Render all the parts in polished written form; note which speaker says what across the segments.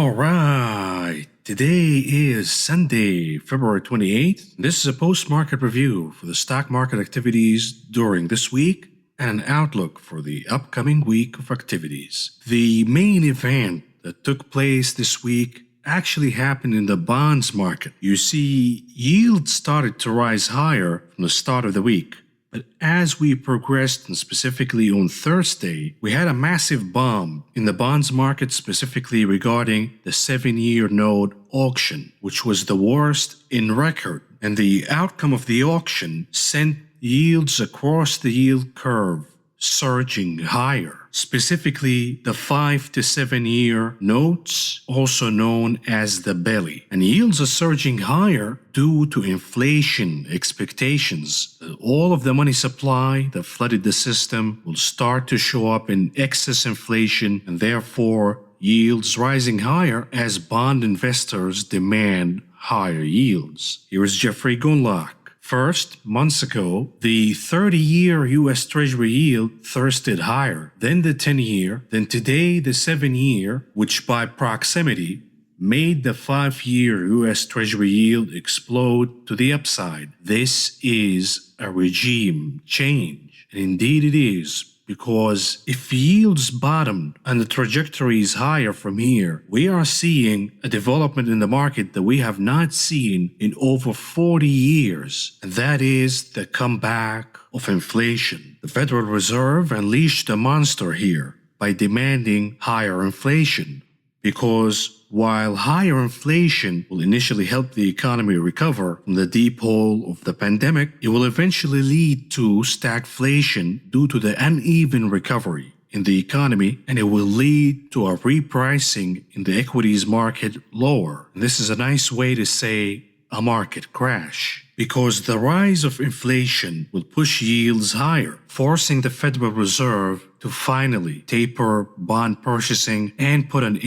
Speaker 1: All right. Today is Sunday, February 28th. This is a post-market review for the stock market activities during this week and an outlook for the upcoming week of activities. The main event that took place this week actually happened in the bonds market. You see, yields started to rise higher from the start of the week. But as we progressed, and specifically on Thursday, we had a massive bomb in the bonds market, specifically regarding the 7-year note auction, which was the worst in record. And the outcome of the auction sent yields across the yield curve surging higher. Specifically, the 5 to 7 year notes, also known as the belly. And yields are surging higher due to inflation expectations. All of the money supply that flooded the system will start to show up in excess inflation, and therefore yields rising higher as bond investors demand higher yields. Here is Jeffrey Gunlock. First, months ago, the 30-year U.S. Treasury yield thirsted higher, then the 10-year, then today the 7-year, which by proximity made the 5-year U.S. Treasury yield explode to the upside. This is a regime change, and indeed it is. Because if yields bottomed and the trajectory is higher from here, we are seeing a development in the market that we have not seen in over 40 years. And that is the comeback of inflation. The Federal Reserve unleashed a monster here by demanding higher inflation. Because while higher inflation will initially help the economy recover from the deep hole of the pandemic, it will eventually lead to stagflation due to the uneven recovery in the economy, and it will lead to a repricing in the equities market lower. And this is a nice way to say a market crash, because the rise of inflation will push yields higher, forcing the Federal Reserve to finally taper bond purchasing and put an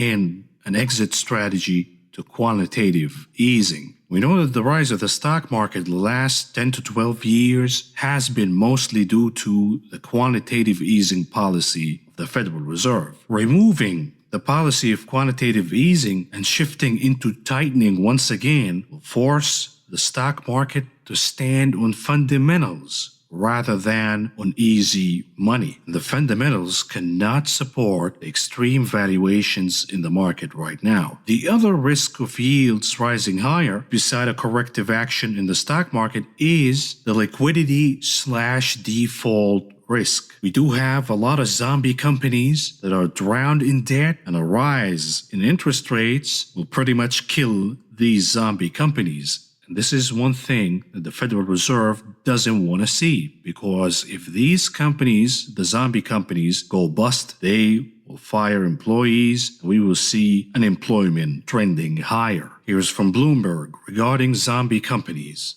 Speaker 1: exit strategy to quantitative easing. We know that the rise of the stock market the last 10 to 12 years has been mostly due to the quantitative easing policy of the Federal Reserve. Removing the policy of quantitative easing and shifting into tightening once again will force the stock market to stand on fundamentals rather than on easy money. The fundamentals cannot support extreme valuations in the market right now. The other risk of yields rising higher, beside a corrective action in the stock market, is the liquidity/default risk. We do have a lot of zombie companies that are drowned in debt, and a rise in interest rates will pretty much kill these zombie companies. And this is one thing that the Federal Reserve doesn't want to see, because if these companies, the zombie companies, go bust, they will fire employees, and we will see unemployment trending higher. Here's from Bloomberg regarding zombie companies.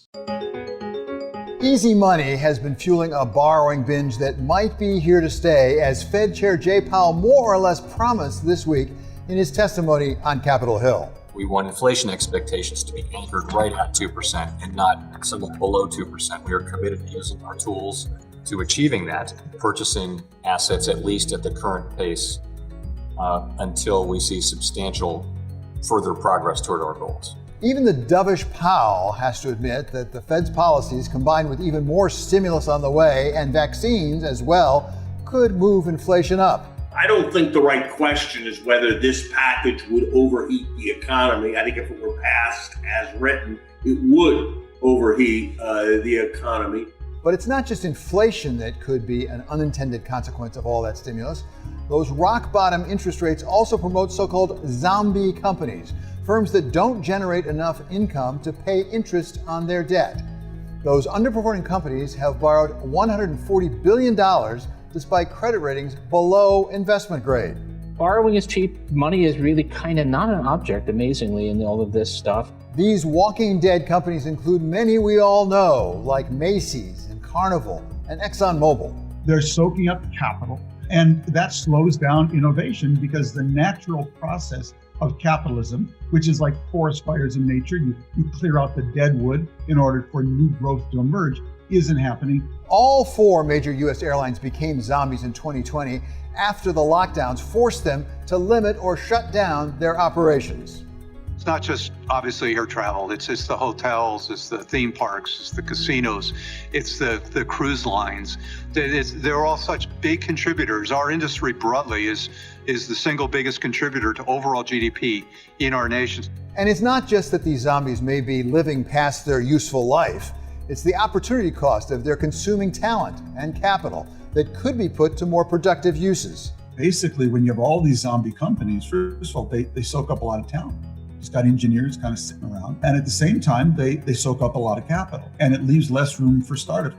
Speaker 2: Easy money has been fueling a borrowing binge that might be here to stay, as Fed Chair Jay Powell more or less promised this week in his testimony on Capitol Hill.
Speaker 3: We want inflation expectations to be anchored right at 2% and not somewhat below 2%. We are committed to using our tools to achieving that, purchasing assets at least at the current pace until we see substantial further progress toward our goals.
Speaker 2: Even the dovish Powell has to admit that the Fed's policies, combined with even more stimulus on the way and vaccines as well, could move inflation up.
Speaker 4: I don't think the right question is whether this package would overheat the economy. I think if it were passed as written, it would overheat the economy.
Speaker 2: But it's not just inflation that could be an unintended consequence of all that stimulus. Those rock-bottom interest rates also promote so-called zombie companies, firms that don't generate enough income to pay interest on their debt. Those underperforming companies have borrowed $140 billion despite credit ratings below investment grade.
Speaker 5: Borrowing is cheap. Money is really kind of not an object, amazingly, in all of this stuff.
Speaker 2: These walking dead companies include many we all know, like Macy's and Carnival and ExxonMobil.
Speaker 6: They're soaking up capital, and that slows down innovation, because the natural process of capitalism, which is like forest fires in nature, you clear out the dead wood in order for new growth to emerge. isn't happening.
Speaker 2: All 4 major U.S. airlines became zombies in 2020 after the lockdowns forced them to limit or shut down their operations.
Speaker 7: It's not just obviously air travel, it's the hotels, it's the theme parks, it's the casinos, it's the cruise lines. They're all such big contributors. Our industry broadly is the single biggest contributor to overall GDP in our nation.
Speaker 2: And it's not just that these zombies may be living past their useful life. It's the opportunity cost of their consuming talent and capital that could be put to more productive uses.
Speaker 6: Basically, when you have all these zombie companies, first of all, they soak up a lot of talent. It's got engineers kind of sitting around. And at the same time, they soak up a lot of capital. And it leaves less room for startups.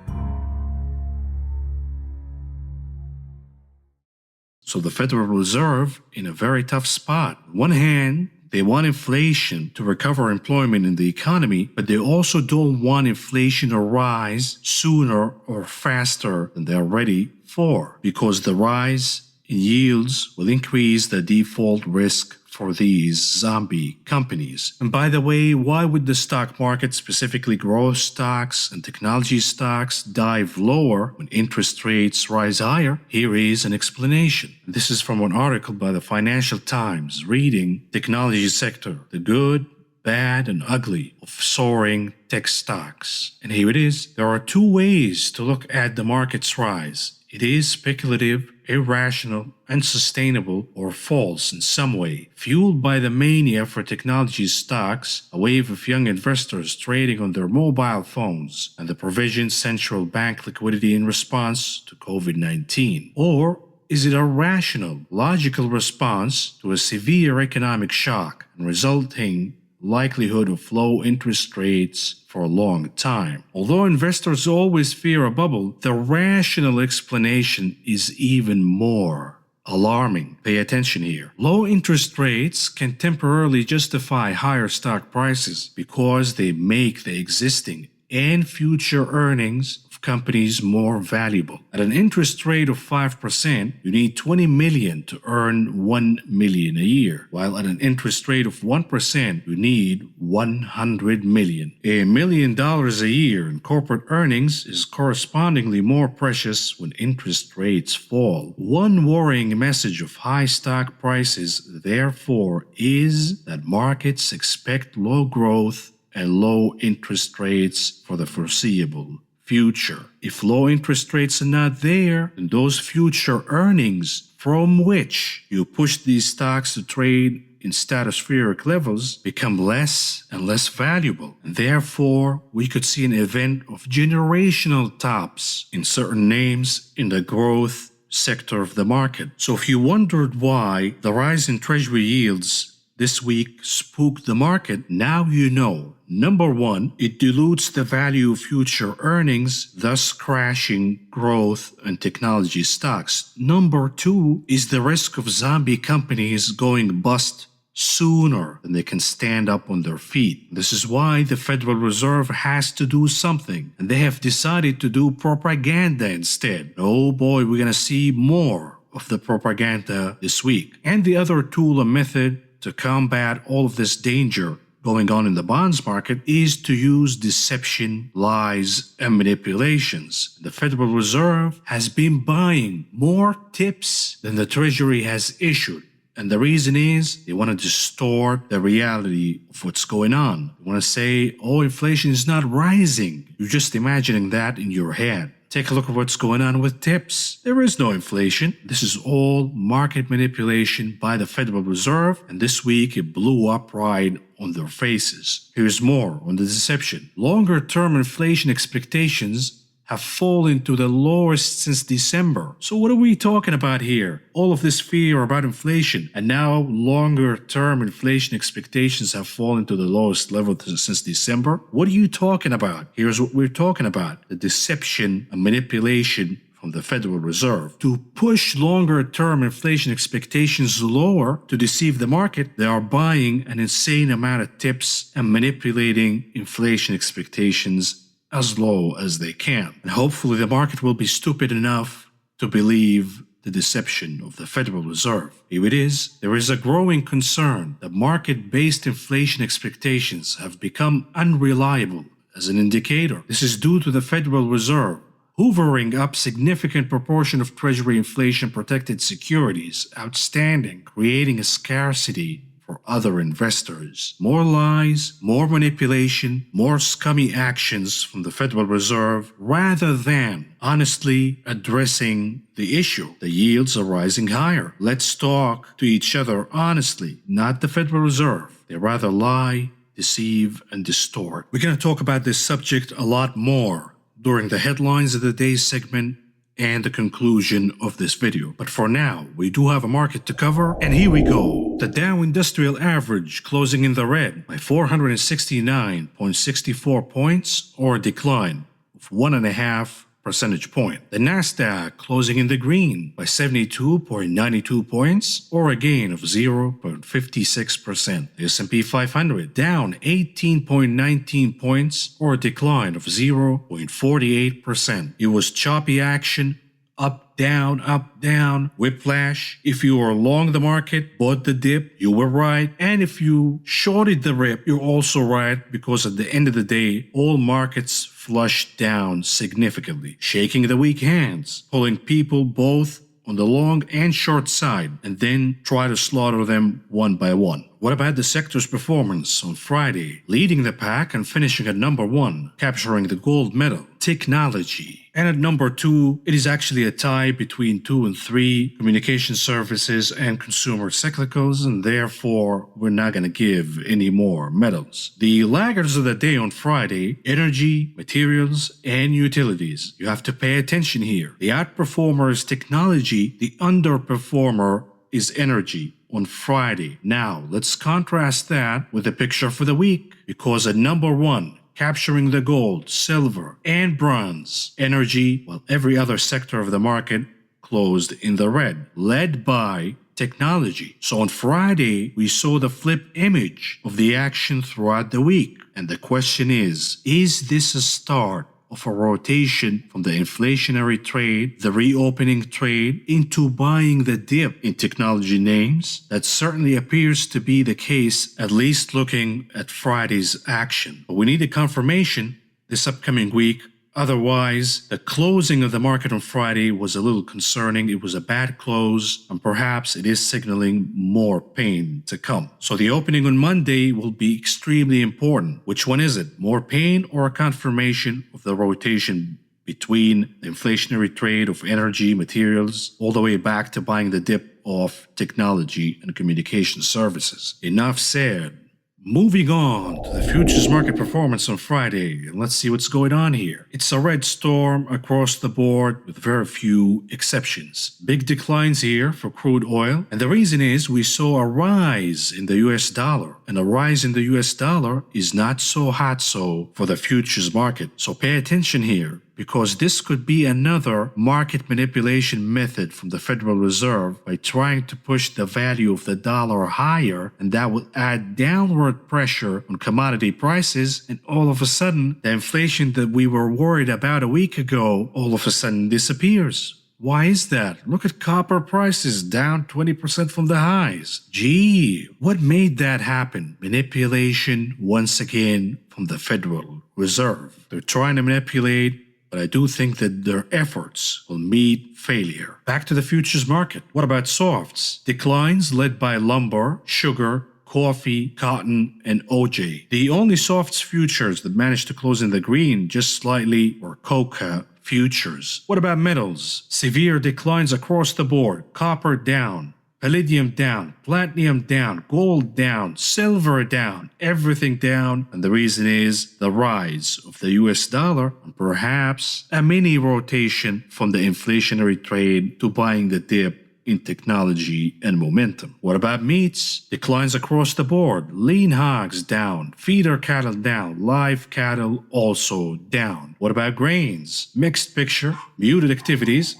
Speaker 1: So the Federal Reserve in a very tough spot. On one hand, they want inflation to recover employment in the economy, but they also don't want inflation to rise sooner or faster than they're ready for, because the rise in yields will increase the default risk for these zombie companies. And by the way, why would the stock market, specifically growth stocks and technology stocks, dive lower when interest rates rise higher? Here is an explanation. This is from an article by the Financial Times, reading Technology Sector, the Good, Bad, and Ugly of Soaring Tech Stocks. And here it is. There are 2 ways to look at the market's rise. It is speculative, irrational, unsustainable, or false in some way. Fueled by the mania for technology stocks, a wave of young investors trading on their mobile phones, and the provision central bank liquidity in response to COVID-19. Or is it a rational, logical response to a severe economic shock and resulting likelihood of low interest rates for a long time? Although investors always fear a bubble, the rational explanation is even more alarming. Pay attention here. Low interest rates can temporarily justify higher stock prices because they make the existing and future earnings of companies more valuable. At an interest rate of 5%, you need 20 million to earn 1 million a year, while at an interest rate of 1%, you need 100 million. $1 million a year in corporate earnings is correspondingly more precious when interest rates fall. One worrying message of high stock prices, therefore, is that markets expect low growth and low interest rates for the foreseeable future. If low interest rates are not there, then those future earnings from which you push these stocks to trade in stratospheric levels become less and less valuable. And therefore, we could see an event of generational tops in certain names in the growth sector of the market. So if you wondered why the rise in treasury yields this week spooked the market, now you know. Number 1, it dilutes the value of future earnings, thus crashing growth and technology stocks. Number 2 is the risk of zombie companies going bust sooner than they can stand up on their feet. This is why the Federal Reserve has to do something, and they have decided to do propaganda instead. Oh boy, we're gonna see more of the propaganda this week. And the other tool or method to combat all of this danger going on in the bonds market is to use deception, lies, and manipulations. The Federal Reserve has been buying more tips than the Treasury has issued. And the reason is they want to distort the reality of what's going on. They want to say, oh, inflation is not rising. You're just imagining that in your head. Take a look at what's going on with tips. There is no inflation. This is all market manipulation by the Federal Reserve, and this week it blew up right on their faces. Here's more on the deception. Longer-term inflation expectations have fallen to the lowest since December. So what are we talking about here? All of this fear about inflation, and now longer-term inflation expectations have fallen to the lowest level since December? What are you talking about? Here's what we're talking about. The deception and manipulation from the Federal Reserve. To push longer-term inflation expectations lower to deceive the market, they are buying an insane amount of tips and manipulating inflation expectations as low as they can. And hopefully the market will be stupid enough to believe the deception of the Federal Reserve. Here it is. There is a growing concern that market-based inflation expectations have become unreliable as an indicator. This is due to the Federal Reserve hoovering up significant proportion of Treasury inflation-protected securities outstanding, creating a scarcity for other investors. More lies, more manipulation, more scummy actions from the Federal Reserve rather than honestly addressing the issue. The yields are rising higher. Let's talk to each other honestly, not the Federal Reserve. They rather lie, deceive, and distort. We're going to talk about this subject a lot more during the headlines of the day segment and the conclusion of this video. But for now, we do have a market to cover, and here we go. The Dow Industrial Average closing in the red by 469.64 points, or a decline of 1.5 percentage point. The Nasdaq closing in the green by 72.92 points, or a gain of 0.56%. The S&P 500 down 18.19 points, or a decline of 0.48%. It was choppy action, up, down, whiplash. If you were long the market, bought the dip, you were right. And if you shorted the rip, you're also right, because at the end of the day, all markets flushed down significantly, shaking the weak hands, pulling people both on the long and short side, and then try to slaughter them one by one. What about the sector's performance on Friday? Leading the pack and finishing at number 1, capturing the gold medal, technology. And at number 2, it is actually a tie between 2 and 3, communication services and consumer cyclicals, and therefore we're not going to give any more medals. The laggards of the day on Friday: energy, materials, and utilities. You have to pay attention here. The outperformer is technology, the underperformer is energy on Friday. Now, let's contrast that with the picture for the week, because at number 1, capturing the gold, silver, and bronze, energy, while every other sector of the market closed in the red, led by technology. So on Friday, we saw the flip image of the action throughout the week. And the question is this a start of a rotation from the inflationary trade, the reopening trade, into buying the dip in technology names? That certainly appears to be the case, at least looking at Friday's action. But we need a confirmation this upcoming week. Otherwise, the closing of the market on Friday was a little concerning. It was a bad close, and perhaps it is signaling more pain to come. So the opening on Monday will be extremely important. Which one is it? More pain or a confirmation of the rotation between the inflationary trade of energy, materials, all the way back to buying the dip of technology and communication services? Enough said. Moving on to the futures market performance on Friday, and let's see what's going on here. It's a red storm across the board with very few exceptions. Big declines here for crude oil, and the reason is we saw a rise in the US dollar, and a rise in the US dollar is not so hot so for the futures market. So pay attention here, because this could be another market manipulation method from the Federal Reserve by trying to push the value of the dollar higher, and that will add downward pressure on commodity prices, and all of a sudden, the inflation that we were worried about a week ago all of a sudden disappears. Why is that? Look at copper prices down 20% from the highs. Gee, what made that happen? Manipulation once again from the Federal Reserve. They're trying to manipulate, but I do think that their efforts will meet failure. Back to the futures market. What about softs? Declines led by lumber, sugar, coffee, cotton, and OJ. The only softs futures that managed to close in the green just slightly were coca futures. What about metals? Severe declines across the board. Copper down, palladium down, platinum down, gold down, silver down, everything down. And the reason is the rise of the US dollar, and perhaps a mini rotation from the inflationary trade to buying the dip in technology and momentum. What about meats? Declines across the board. Lean hogs down, feeder cattle down, live cattle also down. What about grains? Mixed picture, muted activities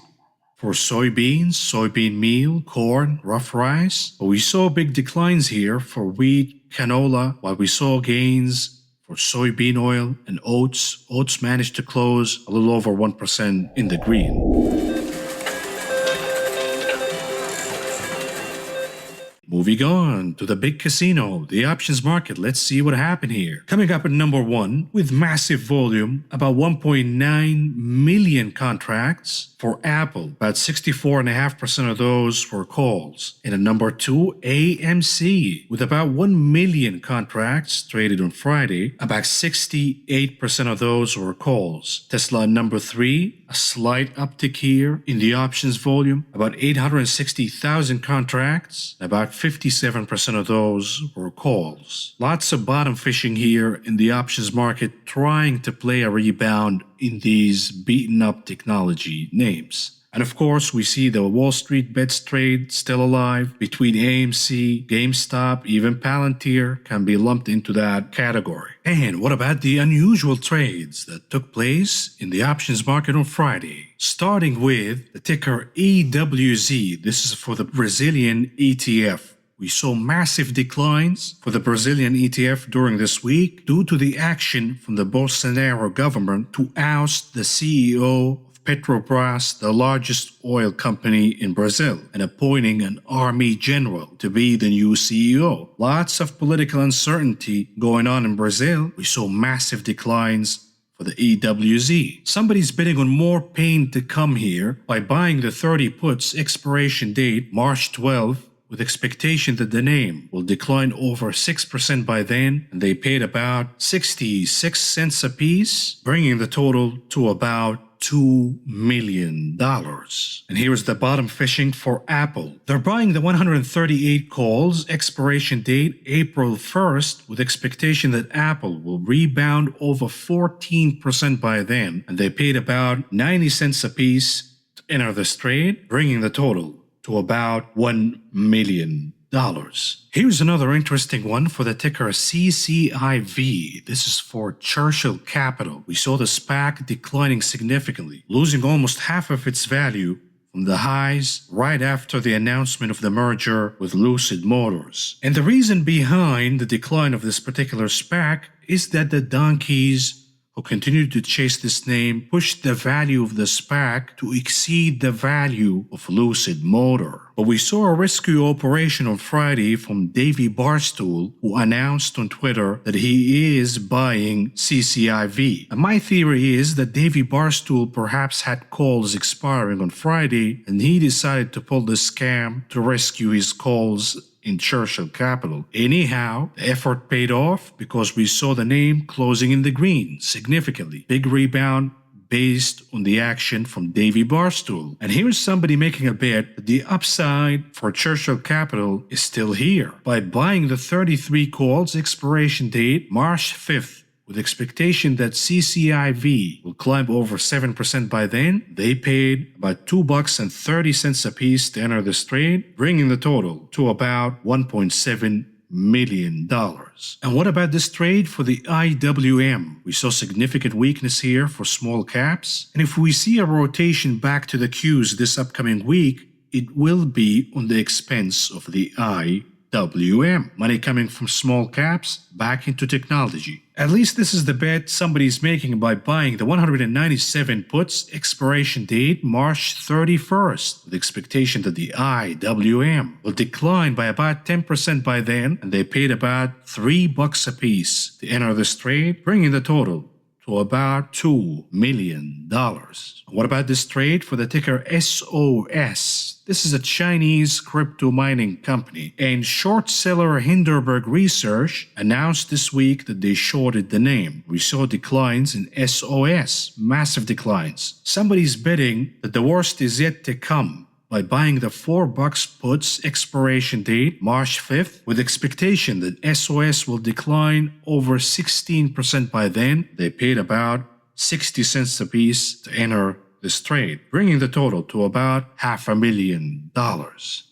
Speaker 1: for soybeans, soybean meal, corn, rough rice. But we saw big declines here for wheat, canola, while we saw gains for soybean oil and oats. Oats managed to close a little over 1% in the green. Moving on to the big casino, the options market. Let's see what happened here. Coming up at number 1 with massive volume, about 1.9 million contracts for Apple. About 64.5% of those were calls. And at number 2, AMC with about 1 million contracts traded on Friday. About 68% of those were calls. Tesla at number 3, a slight uptick here in the options volume. About 860,000 contracts. About 57% of those were calls. Lots of bottom fishing here in the options market, trying to play a rebound in these beaten up technology names. And of course, we see the Wall Street bets trade still alive between AMC, GameStop, even Palantir can be lumped into that category. And what about the unusual trades that took place in the options market on Friday? Starting with the ticker EWZ. This is for the Brazilian ETF. We saw massive declines for the Brazilian ETF during this week due to the action from the Bolsonaro government to oust the CEO Petrobras, the largest oil company in Brazil, and appointing an army general to be the new CEO. Lots of political uncertainty going on in Brazil. We saw massive declines for the EWZ. Somebody's betting on more pain to come here by buying the 30 puts expiration date March 12, with expectation that the name will decline over 6% by then, and they paid about 66 cents a piece, bringing the total to about $2 million. And here's the bottom fishing for Apple. They're buying the 138 calls, expiration date April 1st, with expectation that Apple will rebound over 14% by then, and they paid about 90 cents a piece to enter this trade, bringing the total to about $1 million. Here's another interesting one for the ticker CCIV. This is for Churchill Capital. We saw the SPAC declining significantly, losing almost half of its value from the highs right after the announcement of the merger with Lucid Motors. And the reason behind the decline of this particular SPAC is that the donkeys who continued to chase this name pushed the value of the SPAC to exceed the value of Lucid Motor. But we saw a rescue operation on Friday from Davey Barstool, who announced on Twitter that he is buying CCIV. And my theory is that Davey Barstool perhaps had calls expiring on Friday, and he decided to pull the scam to rescue his calls in Churchill Capital. Anyhow, the effort paid off because we saw the name closing in the green significantly. Big rebound based on the action from Davey Barstool. And here's somebody making a bet that the upside for Churchill Capital is still here by buying the 33 calls, expiration date March 5th. With expectation that CCIV will climb over 7% by then. They paid about $2.30 a piece to enter this trade, bringing the total to about $1.7 million. And what about this trade for the IWM? We saw significant weakness here for small caps. And if we see a rotation back to the Qs this upcoming week, it will be on the expense of the IWM. Money coming from small caps back into technology. At least this is the bet somebody's making by buying the 197 puts, expiration date March 31st, with expectation that the IWM will decline by about 10% by then, and they paid about $3 a piece to enter this trade, bringing the total to about $2 million. What about this trade for the ticker SOS? This is a Chinese crypto mining company, and short seller Hinderberg Research announced this week that they shorted the name. We saw declines in SOS, massive declines. Somebody's betting that the worst is yet to come by buying the $4 puts, expiration date March 5th, with expectation that SOS will decline over 16% by then. They paid about 60 cents a piece to enter this trade, bringing the total to about $500,000.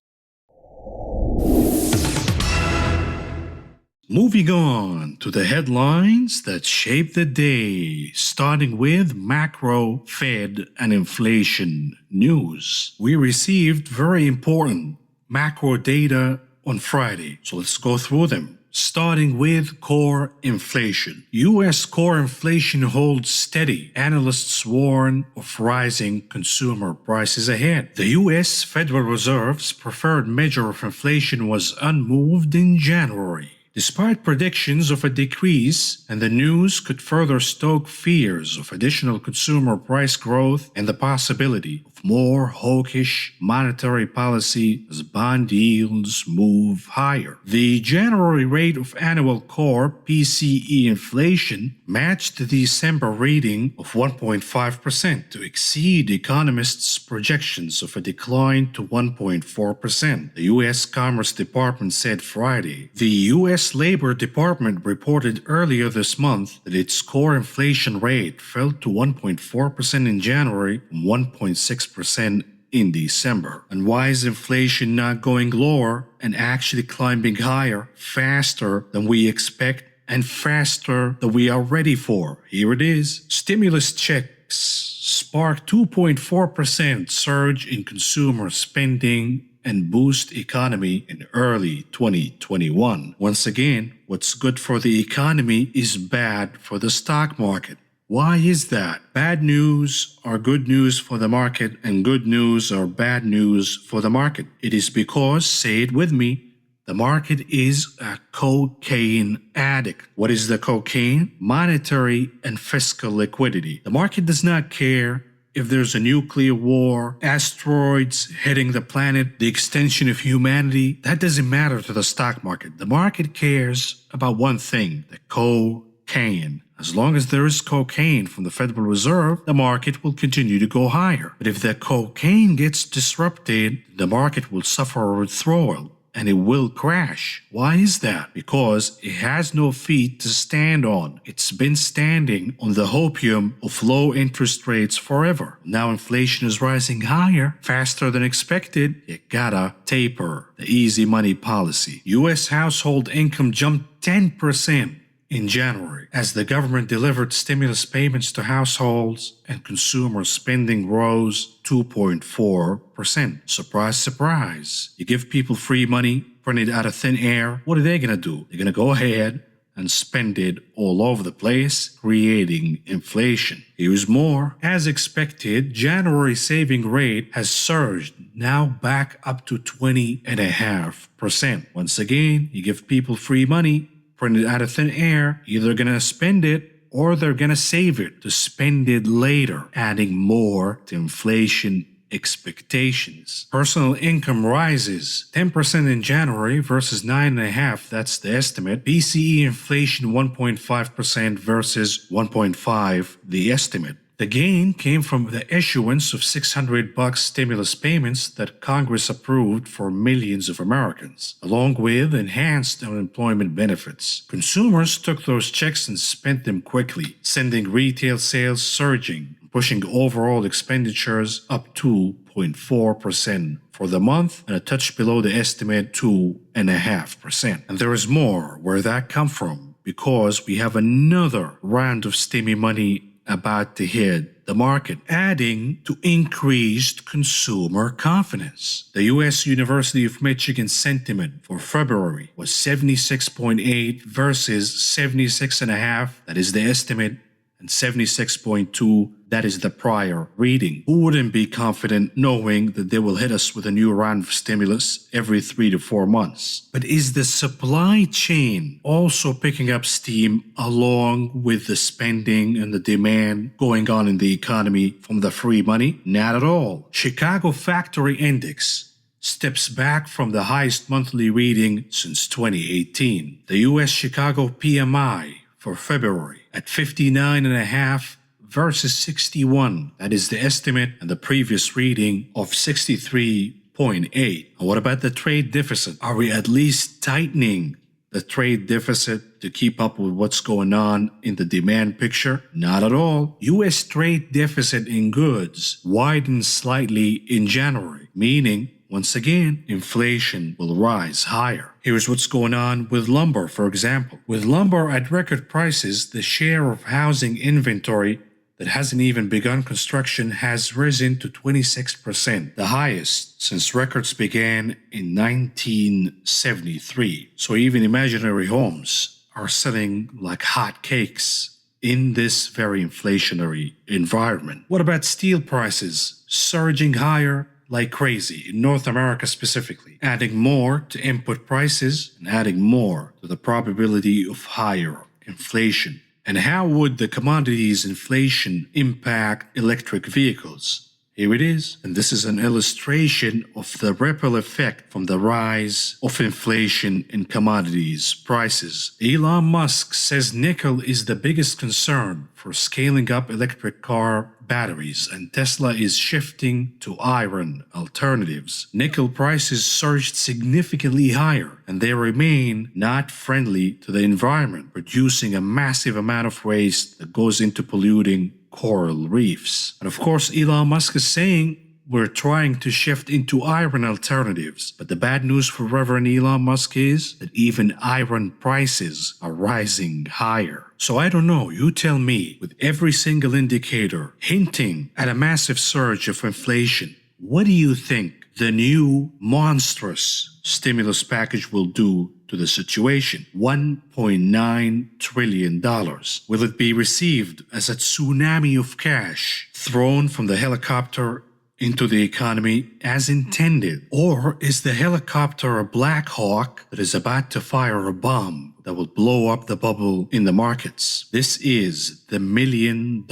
Speaker 1: Moving on to the headlines that shape the day, starting with macro, Fed, and inflation news. We received very important macro data on Friday, so let's go through them. starting with core inflation. U.S. core inflation holds steady. Analysts warn of rising consumer prices ahead. The U.S. Federal Reserve's preferred measure of inflation was unmoved in January, despite predictions of a decrease, and the news could further stoke fears of additional consumer price growth and the possibility of more hawkish monetary policy as bond yields move higher. The January rate of annual core PCE inflation matched the December reading of 1.5% to exceed economists' projections of a decline to 1.4%. The U.S. Commerce Department said Friday. The U.S. Labor Department reported earlier this month that its core inflation rate fell to 1.4% in January from 1.6% in December. And why is inflation not going lower and actually climbing higher faster than we expect and faster than we are ready for? Here it is. Stimulus checks spark 2.4% surge in consumer spending and boost economy in early 2021. Once again, what's good for the economy is bad for the stock market. Why is that? Bad news are good news for the market and good news are bad news for the market. It is because, say it with me, the market is a cocaine addict. What is the cocaine? Monetary and fiscal liquidity. The market does not care if there's a nuclear war, asteroids hitting the planet, the extension of humanity. That doesn't matter to the stock market. The market cares about one thing, the cocaine. As long as there is cocaine from the Federal Reserve, the market will continue to go higher. But if the cocaine gets disrupted, the market will suffer a withdrawal and it will crash. Why is that? Because it has no feet to stand on. It's been standing on the hopium of low interest rates forever. Now inflation is rising higher, faster than expected. You gotta taper the easy money policy. U.S. household income jumped 10% in January as the government delivered stimulus payments to households and consumer spending rose 2.4%. Surprise, surprise. You give people free money, print it out of thin air. What are they going to do? They're going to go ahead and spend it all over the place, creating inflation. Here's more. As expected, January saving rate has surged, now back up to 20.5%. Once again, you give people free money, print it out of thin air, either going to spend it or they're going to save it to spend it later, adding more to inflation expectations. Personal income rises 10% in January versus 9.5%. That's the estimate. PCE inflation 1.5% versus 1.5%, the estimate. The gain came from the issuance of $600 stimulus payments that Congress approved for millions of Americans, along with enhanced unemployment benefits. Consumers took those checks and spent them quickly, sending retail sales surging, pushing overall expenditures up 2.4% for the month and a touch below the estimate 2.5%. And there is more where that come from, because we have another round of stimmy money about to hit the market, adding to increased consumer confidence. The U.S. University of Michigan sentiment for February was 76.8 versus 76.5. That is the estimate, and 76.2, that is the prior reading. Who wouldn't be confident knowing that they will hit us with a new round of stimulus every 3 to 4 months? But is the supply chain also picking up steam along with the spending and the demand going on in the economy from the free money? Not at all. Chicago Factory Index steps back from the highest monthly reading since 2018. The U.S. Chicago PMI for February at 59.5 versus 61. That is the estimate, and the previous reading of 63.8. And what about the trade deficit? Are we at least tightening the trade deficit to keep up with what's going on in the demand picture? Not at all. U.S. trade deficit in goods widened slightly in January, meaning once again, inflation will rise higher. Here's what's going on with lumber, for example. With lumber at record prices, the share of housing inventory that hasn't even begun construction has risen to 26%, the highest since records began in 1973. So even imaginary homes are selling like hotcakes in this very inflationary environment. What about steel prices surging higher like crazy in North America specifically, adding more to input prices and adding more to the probability of higher inflation? And how would the commodities inflation impact electric vehicles? Here it is, and this is an illustration of the ripple effect from the rise of inflation in commodities prices. Elon Musk says nickel is the biggest concern for scaling up electric car batteries, and Tesla is shifting to iron alternatives. Nickel prices surged significantly higher, and they remain not friendly to the environment, producing a massive amount of waste that goes into polluting coral reefs. And of course, Elon Musk is saying we're trying to shift into iron alternatives. But the bad news for Reverend Elon Musk is that even iron prices are rising higher. So I don't know, you tell me, with every single indicator hinting at a massive surge of inflation, what do you think the new monstrous stimulus package will do to the situation? $1.9 trillion. Will it be received as a tsunami of cash thrown from the helicopter into the economy as intended? Or is the helicopter a Black Hawk that is about to fire a bomb that will blow up the bubble in the markets? This is the $1 million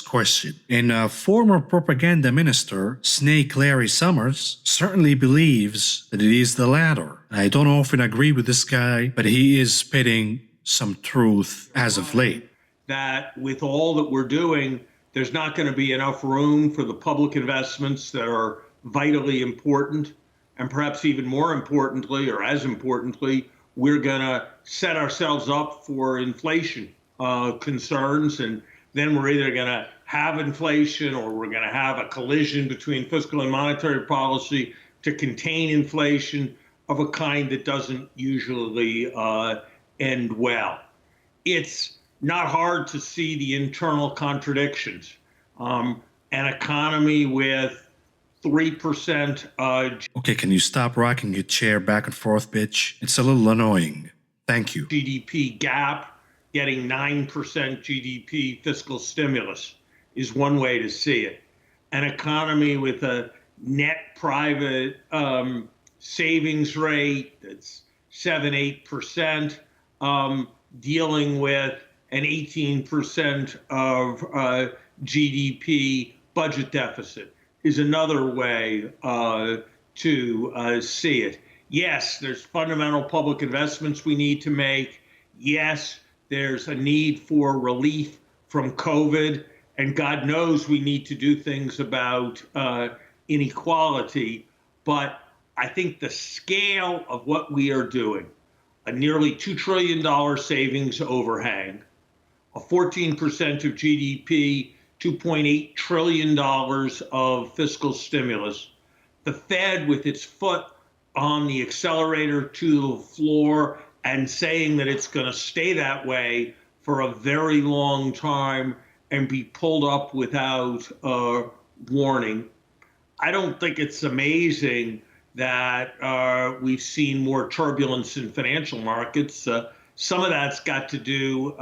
Speaker 1: question. And former propaganda minister, Snake Larry Summers, certainly believes that it is the latter. I don't often agree with this guy, but he is spitting some truth as of late.
Speaker 8: That with all that we're doing, there's not going to be enough room for the public investments that are vitally important. And perhaps even more importantly, or as importantly, we're going to set ourselves up for inflation concerns. And then we're either going to have inflation or we're going to have a collision between fiscal and monetary policy to contain inflation of a kind that doesn't usually end well. It's not hard to see the internal contradictions. An economy with 3%
Speaker 1: Okay, can you stop rocking your chair back and forth, bitch? It's a little annoying. Thank you.
Speaker 8: GDP gap, getting 9% GDP fiscal stimulus is one way to see it. An economy with a net private savings rate that's 7-8%, dealing with an 18% of GDP budget deficit is another way to see it. Yes, there's fundamental public investments we need to make. Yes, there's a need for relief from COVID. And God knows we need to do things about inequality. But I think the scale of what we are doing, a nearly $2 trillion savings overhang, a 14% of GDP, $2.8 trillion of fiscal stimulus, the Fed with its foot on the accelerator to the floor and saying that it's going to stay that way for a very long time and be pulled up without warning. I don't think it's amazing that we've seen more turbulence in financial markets. Some of that's got to do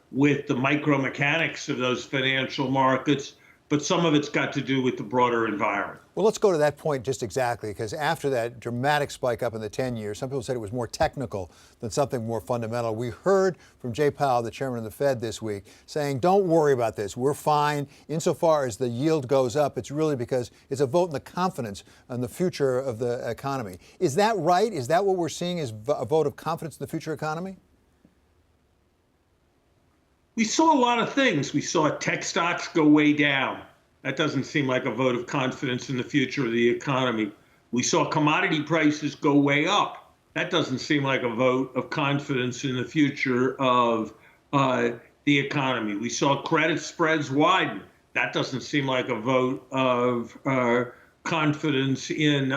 Speaker 8: with the micromechanics of those financial markets, but some of it's got to do with the broader environment.
Speaker 2: Well, let's go to that point just exactly, because after that dramatic spike up in the 10-year, some people said it was more technical than something more fundamental. We heard from Jay Powell, the chairman of the Fed this week, saying, don't worry about this. We're fine. Insofar as the yield goes up, it's really because it's a vote in the confidence in the future of the economy. Is that right? Is that what we're seeing as a vote of confidence in the future economy?
Speaker 8: We saw a lot of things. We saw tech stocks go way down. That doesn't seem like a vote of confidence in the future of the economy. We saw commodity prices go way up. That doesn't seem like a vote of confidence in the future of the economy. We saw credit spreads widen. That doesn't seem like a vote of confidence in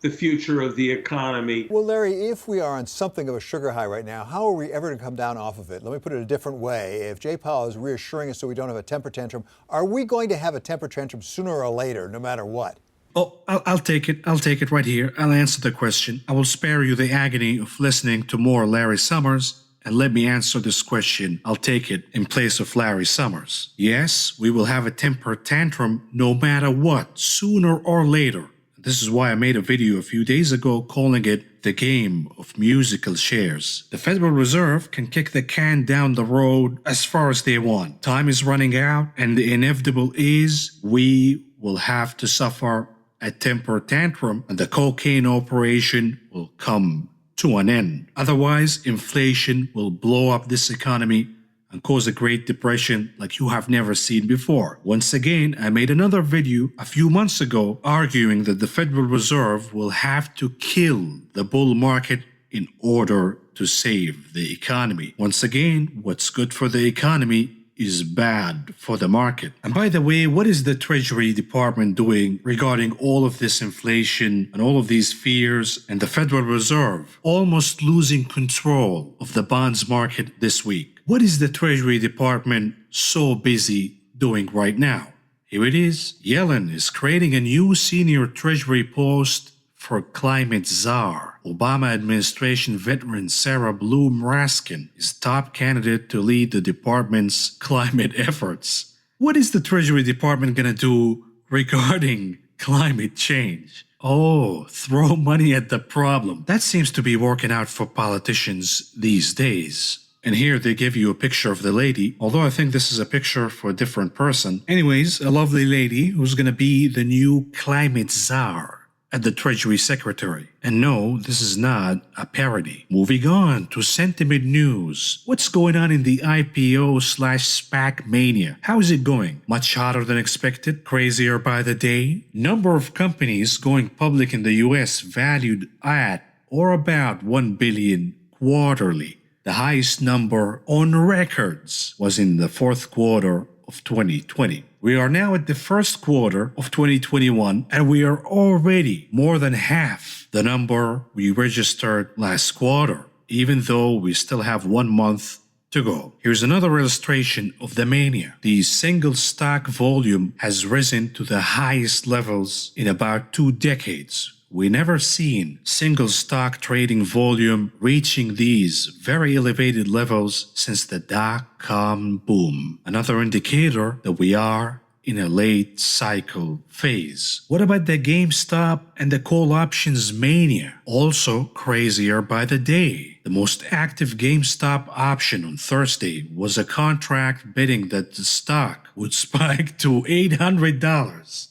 Speaker 8: the future of the economy.
Speaker 2: Well, Larry, if we are on something of a sugar high right now, how are we ever going to come down off of it? Let me put it a different way. If Jay Powell is reassuring us so we don't have a temper tantrum, are we going to have a temper tantrum sooner or later, no matter what?
Speaker 1: Oh, I'll take it. I'll take it right here. I'll answer the question. I will spare you the agony of listening to more Larry Summers, and let me answer this question. I'll take it in place of Larry Summers. Yes, we will have a temper tantrum no matter what, sooner or later. This is why I made a video a few days ago calling it the game of musical chairs. The Federal Reserve can kick the can down the road as far as they want. Time is running out, and the inevitable is we will have to suffer a temper tantrum, and the cocaine operation will come to an end. Otherwise, inflation will blow up this economy and cause a Great Depression like you have never seen before. Once again, I made another video a few months ago arguing that the Federal Reserve will have to kill the bull market in order to save the economy. Once again, what's good for the economy is bad for the market. And by the way, what is the Treasury Department doing regarding all of this inflation and all of these fears, and the Federal Reserve almost losing control of the bonds market this week? What is the Treasury Department so busy doing right now? Here it is. Yellen is creating a new senior Treasury post for climate czar. Obama administration veteran Sarah Bloom Raskin is top candidate to lead the department's climate efforts. What is the Treasury Department gonna do regarding climate change? Oh, throw money at the problem. That seems to be working out for politicians these days. And here they give you a picture of the lady, although I think this is a picture for a different person. Anyways, a lovely lady who's gonna be the new climate czar at the Treasury Secretary. And no, this is not a parody. Moving on to sentiment news. What's going on in the IPO/SPAC mania? How is it going? Much hotter than expected? Crazier by the day? Number of companies going public in the US valued at or about 1 billion quarterly. The highest number on records was in the fourth quarter of 2020. We are now at the first quarter of 2021, and we are already more than half the number we registered last quarter, even though we still have 1 month to go. Here's another illustration of the mania. The single stock volume has risen to the highest levels in about 2 decades. We never seen single stock trading volume reaching these very elevated levels since the dot-com boom. Another indicator that we are in a late cycle phase. What about the GameStop and the call options mania? Also crazier by the day. The most active GameStop option on Thursday was a contract betting that the stock would spike to $800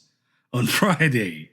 Speaker 1: on Friday,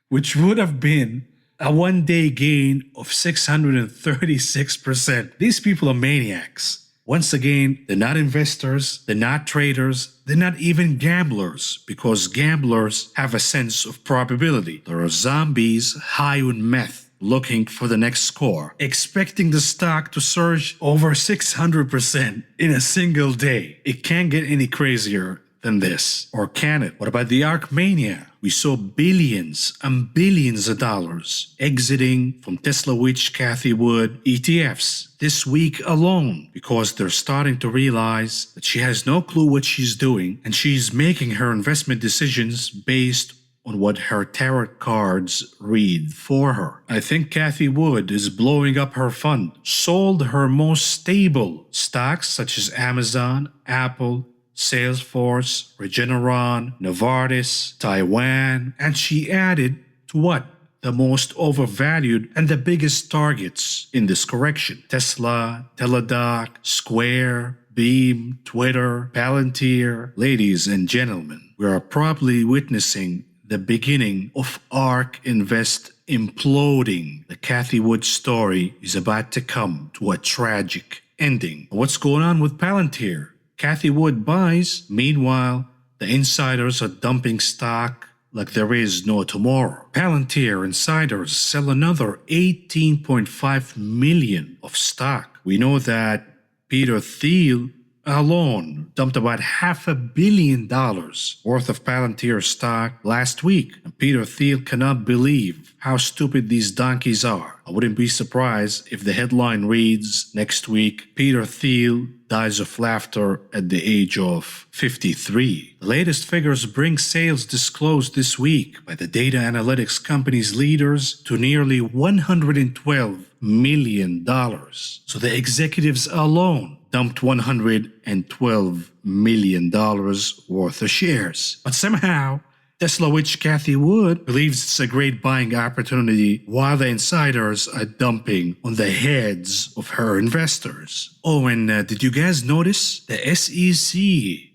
Speaker 1: which would have been a one-day gain of 636%. These people are maniacs. Once again, they're not investors, they're not traders, they're not even gamblers, because gamblers have a sense of probability. There are zombies high on meth looking for the next score, expecting the stock to surge over 600% in a single day. It can't get any crazier than this. Or can it? What about the ARK mania? We saw billions and billions of dollars exiting from Tesla Witch Cathie Wood ETFs this week alone, because they're starting to realize that she has no clue what she's doing, and she's making her investment decisions based on what her tarot cards read for her. I think Cathie Wood is blowing up her fund, sold her most stable stocks such as Amazon, Apple, Salesforce, Regeneron, Novartis, Taiwan, and she added to what? The most overvalued and the biggest targets in this correction. Tesla, Teladoc, Square, Beam, Twitter, Palantir. Ladies and gentlemen, we are probably witnessing the beginning of ARK Invest imploding. The Cathie Wood story is about to come to a tragic ending. What's going on with Palantir? Cathie Wood buys. Meanwhile, the insiders are dumping stock like there is no tomorrow. Palantir insiders sell another 18.5 million of stock. We know that Peter Thiel alone dumped about $500 million worth of Palantir stock last week, and Peter Thiel cannot believe how stupid these donkeys are. I wouldn't be surprised if the headline reads next week, Peter Thiel dies of laughter at the age of 53. The latest figures bring sales disclosed this week by the data analytics company's leaders to nearly $112 million. So the executives alone dumped $112 million worth of shares. But somehow, Tesla witch Kathy Wood believes it's a great buying opportunity while the insiders are dumping on the heads of her investors. Oh, and did you guys notice? The SEC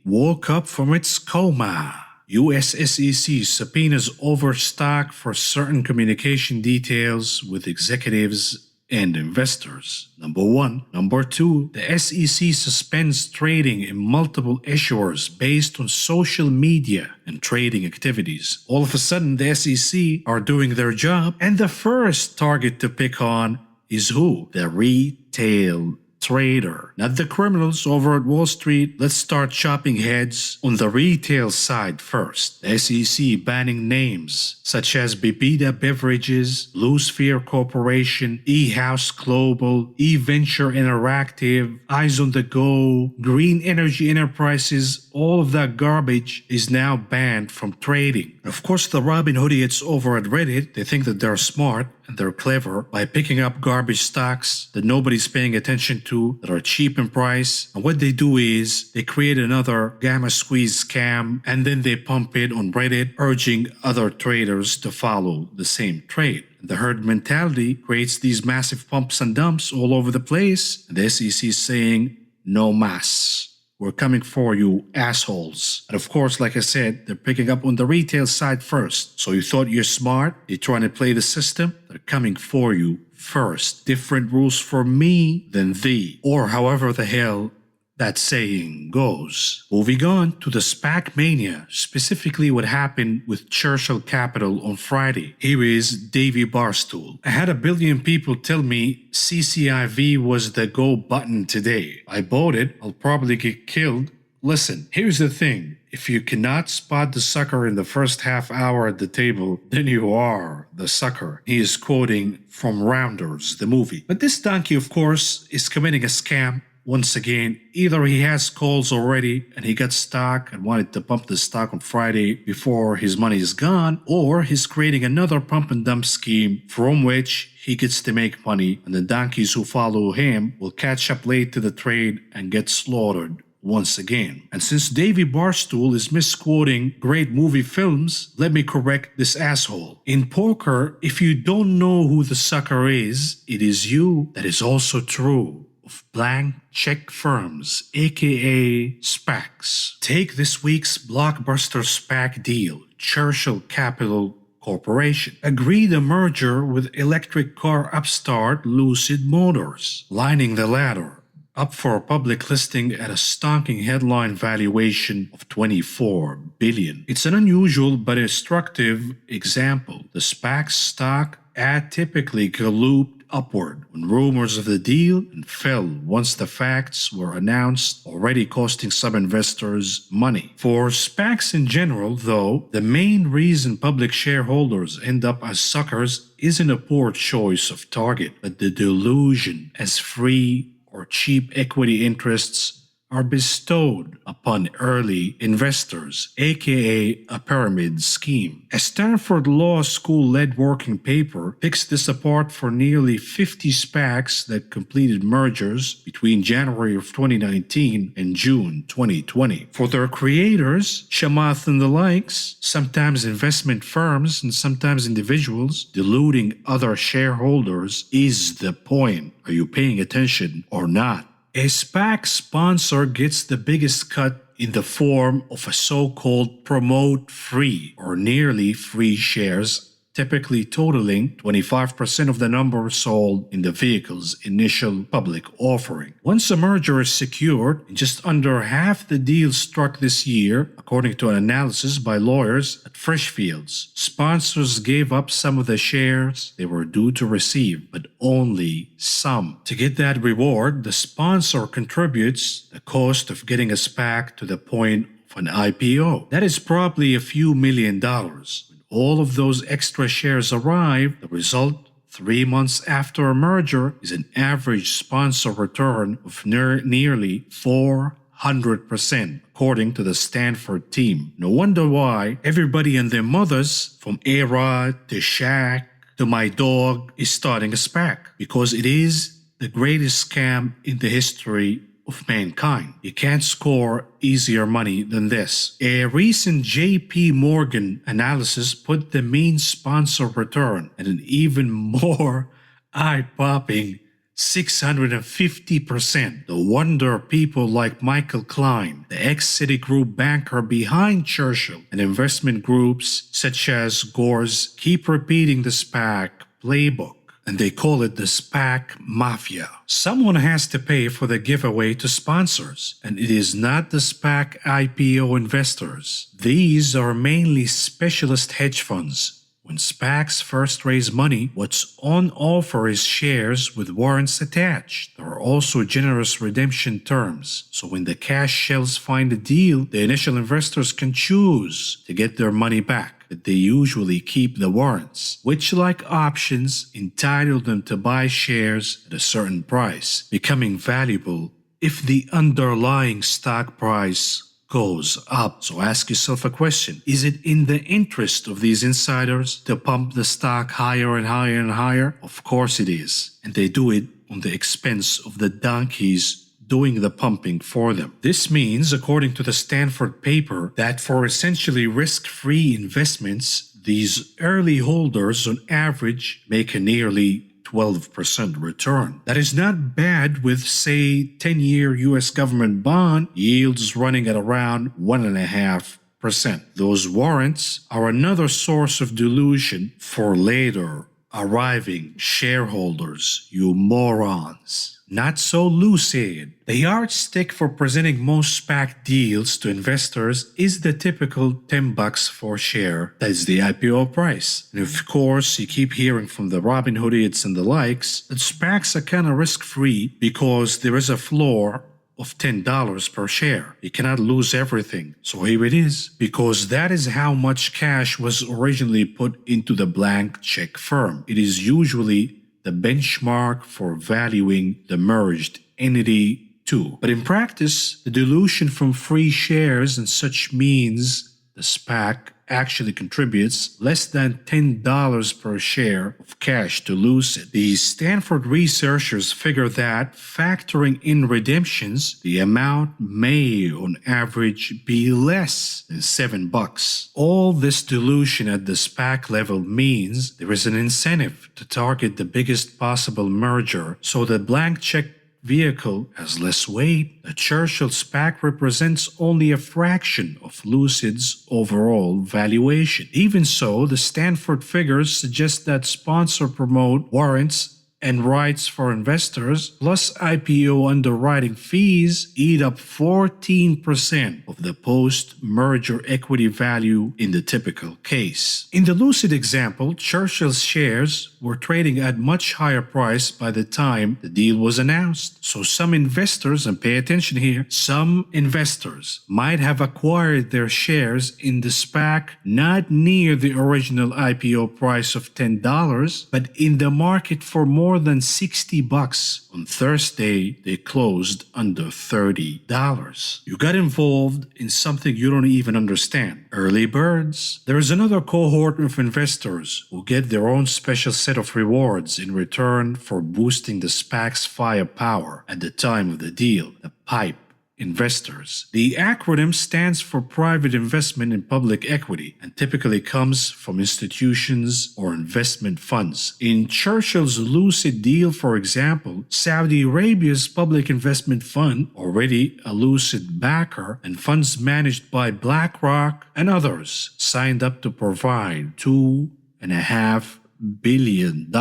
Speaker 1: woke up from its coma. US SEC subpoenas overstock for certain communication details with executives and investors. Number 1. Number 2, the SEC suspends trading in multiple issuers based on social media and trading activities. All of a sudden, the SEC are doing their job, and the first target to pick on is who? The retail trader, not the criminals over at Wall Street. Let's start chopping heads on the retail side first. The SEC banning names such as Bebida Beverages, Blue Sphere Corporation, eHouse Global, eVenture Interactive, Eyes on the Go, Green Energy Enterprises. All of that garbage is now banned from trading. And of course, the Robin Hoodiettes over at Reddit, they think that they're smart and they're clever by picking up garbage stocks that nobody's paying attention to, that are cheap in price. And what they do is they create another gamma squeeze scam, and then they pump it on Reddit, urging other traders to follow the same trade. The herd mentality creates these massive pumps and dumps all over the place. And the SEC is saying, no mas. We're coming for you, assholes. And of course, like I said, they're picking up on the retail side first. So you thought you're smart? You're trying to play the system? They're coming for you first. Different rules for me than thee. Or however the hell that saying goes. Moving on to the SPAC mania, specifically what happened with Churchill Capital on Friday. Here is Davey Barstool. I had 1 billion people tell me CCIV was the go button today. I bought it. I'll probably get killed. Listen, here's the thing. If you cannot spot the sucker in the first half hour at the table, then you are the sucker. He is quoting from Rounders, the movie. But this donkey, of course, is committing a scam. Once again, either he has calls already and he got stock and wanted to pump the stock on Friday before his money is gone, or he's creating another pump and dump scheme from which he gets to make money, and the donkeys who follow him will catch up late to the trade and get slaughtered once again. And since Davey Barstool is misquoting great movie films, let me correct this asshole. In poker, if you don't know who the sucker is, it is you. That is also true of blank check firms, aka SPACs. Take this week's blockbuster SPAC deal. Churchill Capital Corporation agreed a merger with electric car upstart Lucid Motors, lining the latter up for a public listing at a stonking headline valuation of $24 billion. It's an unusual but instructive example. The SPAC stock atypically galloped upward when rumors of the deal and fell once the facts were announced, already costing some investors money. For SPACs in general, though, the main reason public shareholders end up as suckers isn't a poor choice of target, but the delusion as free or cheap equity interests are bestowed upon early investors, aka a pyramid scheme. A Stanford Law School-led working paper picks this apart for nearly 50 SPACs that completed mergers between January of 2019 and June 2020. For their creators, Chamath and the likes, sometimes investment firms and sometimes individuals, diluting other shareholders is the point. Are you paying attention or not? A SPAC sponsor gets the biggest cut in the form of a so-called promote free or nearly free shares typically totaling 25% of the number sold in the vehicle's initial public offering. Once a merger is secured, in just under half the deals struck this year, according to an analysis by lawyers at Freshfields, sponsors gave up some of the shares they were due to receive, but only some. To get that reward, the sponsor contributes the cost of getting a SPAC to the point of an IPO. That is probably a few $1,000,000. All of those extra shares arrive, the result 3 months after a merger is an average sponsor return of nearly 400%, according to the Stanford team. No wonder why everybody and their mothers, from A-Rod to Shaq to my dog, is starting a SPAC, because it is the greatest scam in the history of mankind. You can't score easier money than this. A recent JP Morgan analysis put the mean sponsor return at an even more eye-popping 650%. No wonder people like Michael Klein, the ex-Citigroup banker behind Churchill, and investment groups such as Gore's keep repeating the SPAC playbook. And they call it the SPAC Mafia. Someone has to pay for the giveaway to sponsors, and it is not the SPAC IPO investors. These are mainly specialist hedge funds. When SPACs first raise money, what's on offer is shares with warrants attached. There are also generous redemption terms, so when the cash shells find a deal, the initial investors can choose to get their money back. But they usually keep the warrants, which, like options, entitle them to buy shares at a certain price, becoming valuable if the underlying stock price goes up. So ask yourself a question. Is it in the interest of these insiders to pump the stock higher and higher and higher? Of course it is. And they do it on the expense of the donkeys doing the pumping for them. This means, according to the Stanford paper, that for essentially risk-free investments, these early holders on average make a nearly 12% return. That is not bad with, say, 10-year US government bond yields running at around 1.5%. Those warrants are another source of dilution for later arriving shareholders, you morons. Not so lucid. The yardstick for presenting most SPAC deals to investors is the typical $10 for share. That is the IPO price. And of course, you keep hearing from the Robin Hoodists and the likes that SPACs are kind of risk-free because there is a floor of $10 per share. You cannot lose everything. So here it is, because that is how much cash was originally put into the blank check firm. It is usually the benchmark for valuing the merged entity too. But in practice, the dilution from free shares and such means the SPAC actually contributes less than $10 per share of cash to Lucid. The Stanford researchers figure that, factoring in redemptions, the amount may on average be less than $7. All this dilution at the SPAC level means there is an incentive to target the biggest possible merger, so the blank check vehicle has less weight. The Churchill SPAC represents only a fraction of Lucid's overall valuation. Even so, the Stanford figures suggest that sponsor promote warrants and rights for investors, plus IPO underwriting fees, eat up 14% of the post-merger equity value in the typical case. In the Lucid example, Churchill's shares were trading at much higher price by the time the deal was announced. So some investors, and pay attention here, some investors might have acquired their shares in the SPAC not near the original IPO price of $10, but in the market for more than $60. On Thursday, they closed under $30. You got involved in something you don't even understand. Early birds. There is another cohort of investors who get their own special set of rewards in return for boosting the SPAC's firepower at the time of the deal, the PIPE investors. The acronym stands for Private Investment in Public Equity and typically comes from institutions or investment funds. In Churchill's Lucid deal, for example, Saudi Arabia's Public Investment Fund, already a Lucid backer, and funds managed by BlackRock and others signed up to provide $2 $2.5 billion.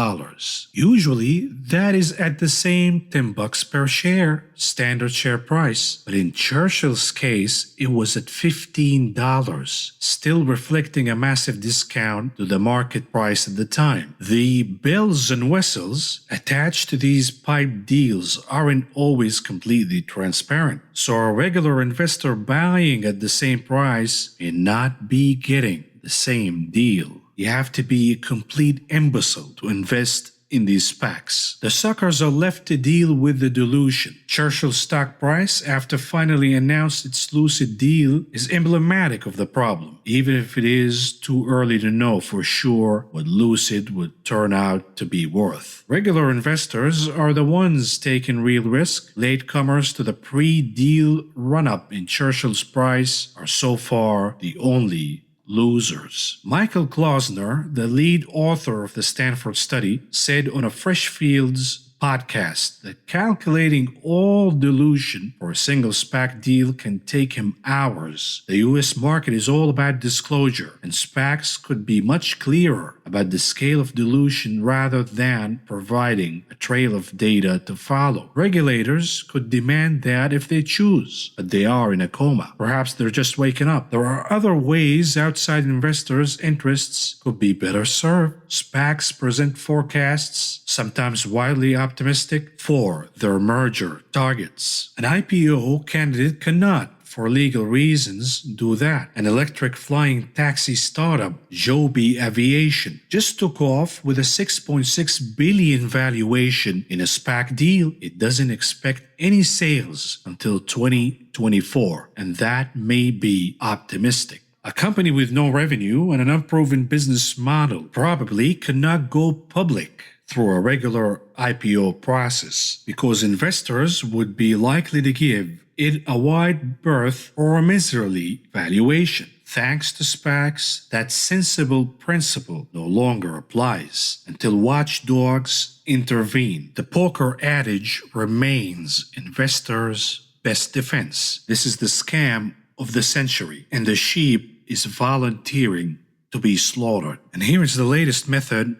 Speaker 1: Usually, that is at the same $10 per share standard share price, but in Churchill's case, it was at $15, still reflecting a massive discount to the market price at the time. The bells and whistles attached to these pipe deals aren't always completely transparent, so a regular investor buying at the same price may not be getting the same deal. You have to be a complete imbecile to invest in these SPACs. The suckers are left to deal with the dilution. Churchill's stock price, after finally announced its Lucid deal, is emblematic of the problem, even if it is too early to know for sure what Lucid would turn out to be worth. Regular investors are the ones taking real risk. Latecomers to the pre-deal run-up in Churchill's price are so far the only losers. Michael Klausner, the lead author of the Stanford study, said on a Freshfields podcast that calculating all dilution for a single SPAC deal can take him hours. The US market is all about disclosure, and SPACs could be much clearer about the scale of dilution rather than providing a trail of data to follow. Regulators could demand that if they choose, but they are in a coma. Perhaps they're just waking up. There are other ways outside investors' interests could be better served. SPACs present forecasts, sometimes wildly optimistic, for their merger targets. An IPO candidate cannot, for legal reasons, do that. An electric flying taxi startup, Joby Aviation, just took off with a $6.6 billion valuation in a SPAC deal. It doesn't expect any sales until 2024, and that may be optimistic. A company with no revenue and an unproven business model probably cannot go public through a regular IPO process because investors would be likely to give it a wide berth or a miserly valuation. Thanks to SPACs, that sensible principle no longer applies until watchdogs intervene. The poker adage remains investors' best defense. This is the scam of the century, and the sheep is volunteering to be slaughtered. And here is the latest method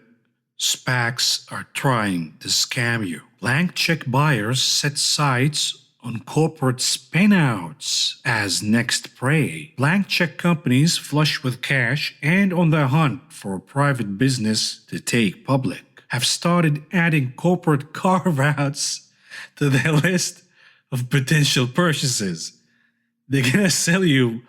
Speaker 1: SPACs are trying to scam you. Blank check buyers set sights on corporate spinouts as next prey. Blank check companies flush with cash and on the hunt for a private business to take public have started adding corporate carve-outs to their list of potential purchases. They're gonna sell you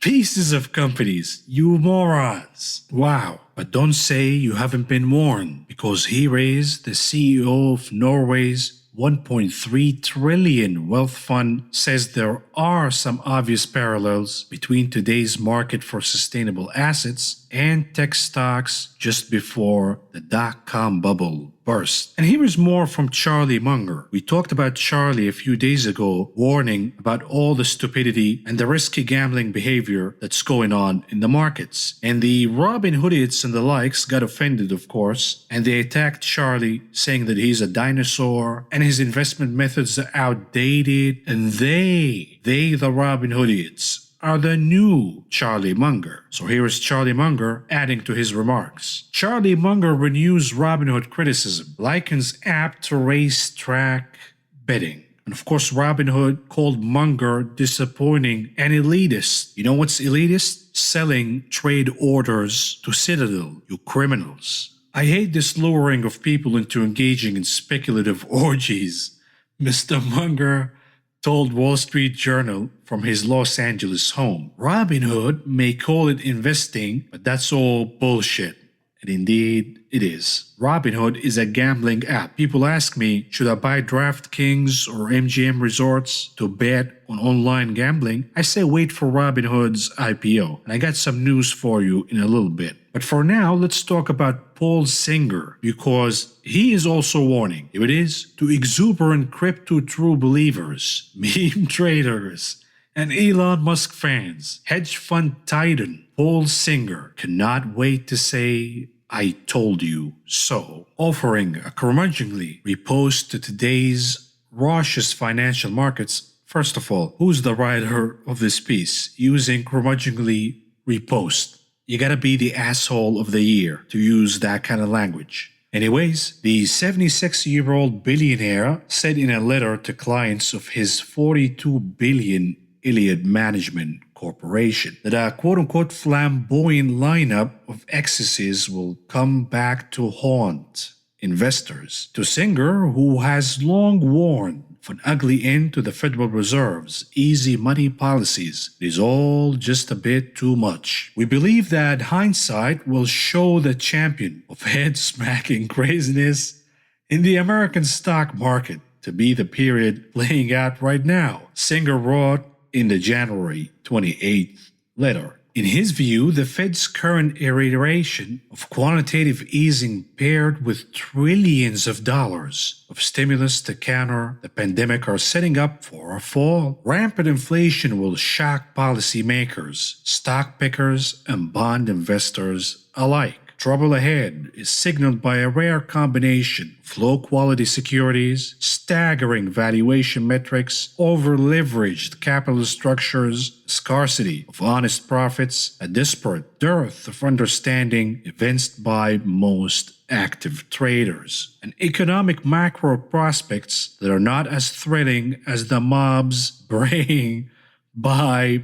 Speaker 1: pieces of companies, you morons. Wow. But don't say you haven't been warned, because here is the CEO of Norway's 1.3 trillion wealth fund says there are some obvious parallels between today's market for sustainable assets and tech stocks just before the dot-com bubble burst. And here is more from Charlie Munger. We talked about Charlie a few days ago, warning about all the stupidity and the risky gambling behavior that's going on in the markets. And the Robin Hoodites and the likes got offended, of course, and they attacked Charlie, saying that he's a dinosaur and his investment methods are outdated. And they, the Robin Hoodites, are the new Charlie Munger. So here is Charlie Munger adding to his remarks. Charlie Munger renews Robinhood criticism, likens app to racetrack betting. And of course, Robinhood called Munger disappointing and elitist. You know what's elitist? Selling trade orders to Citadel, you criminals. I hate this luring of people into engaging in speculative orgies. Mr. Munger told Wall Street Journal from his Los Angeles home. Robinhood may call it investing, but that's all bullshit. And indeed, it is. Robinhood is a gambling app. People ask me, should I buy DraftKings or MGM Resorts to bet on online gambling? I say wait for Robinhood's IPO. And I got some news for you in a little bit. But for now, let's talk about Paul Singer, because he is also warning, here it is, to exuberant crypto true believers, meme traders, and Elon Musk fans. Hedge fund titan Paul Singer cannot wait to say, I told you so, offering a curmudgeonly repost to today's raucous financial markets. First of all, who's the writer of this piece using curmudgeonly repost? You gotta be the asshole of the year to use that kind of language. Anyways, the 76-year-old billionaire said in a letter to clients of his $42 billion Iliad Management Corporation that a quote-unquote flamboyant lineup of excesses will come back to haunt investors. To Singer, who has long warned of an ugly end to the Federal Reserve's easy money policies, it is all just a bit too much. We believe that hindsight will show the champion of head-smacking craziness in the American stock market to be the period playing out right now, Singer wrote in the January 28th letter. In his view, the Fed's current iteration of quantitative easing paired with trillions of dollars of stimulus to counter the pandemic are setting up for a fall. Rampant inflation will shock policymakers, stock pickers, and bond investors alike. Trouble ahead is signaled by a rare combination of low-quality securities, staggering valuation metrics, over-leveraged capital structures, scarcity of honest profits, a disparate dearth of understanding evinced by most active traders, and economic macro prospects that are not as threatening as the mob's braying buy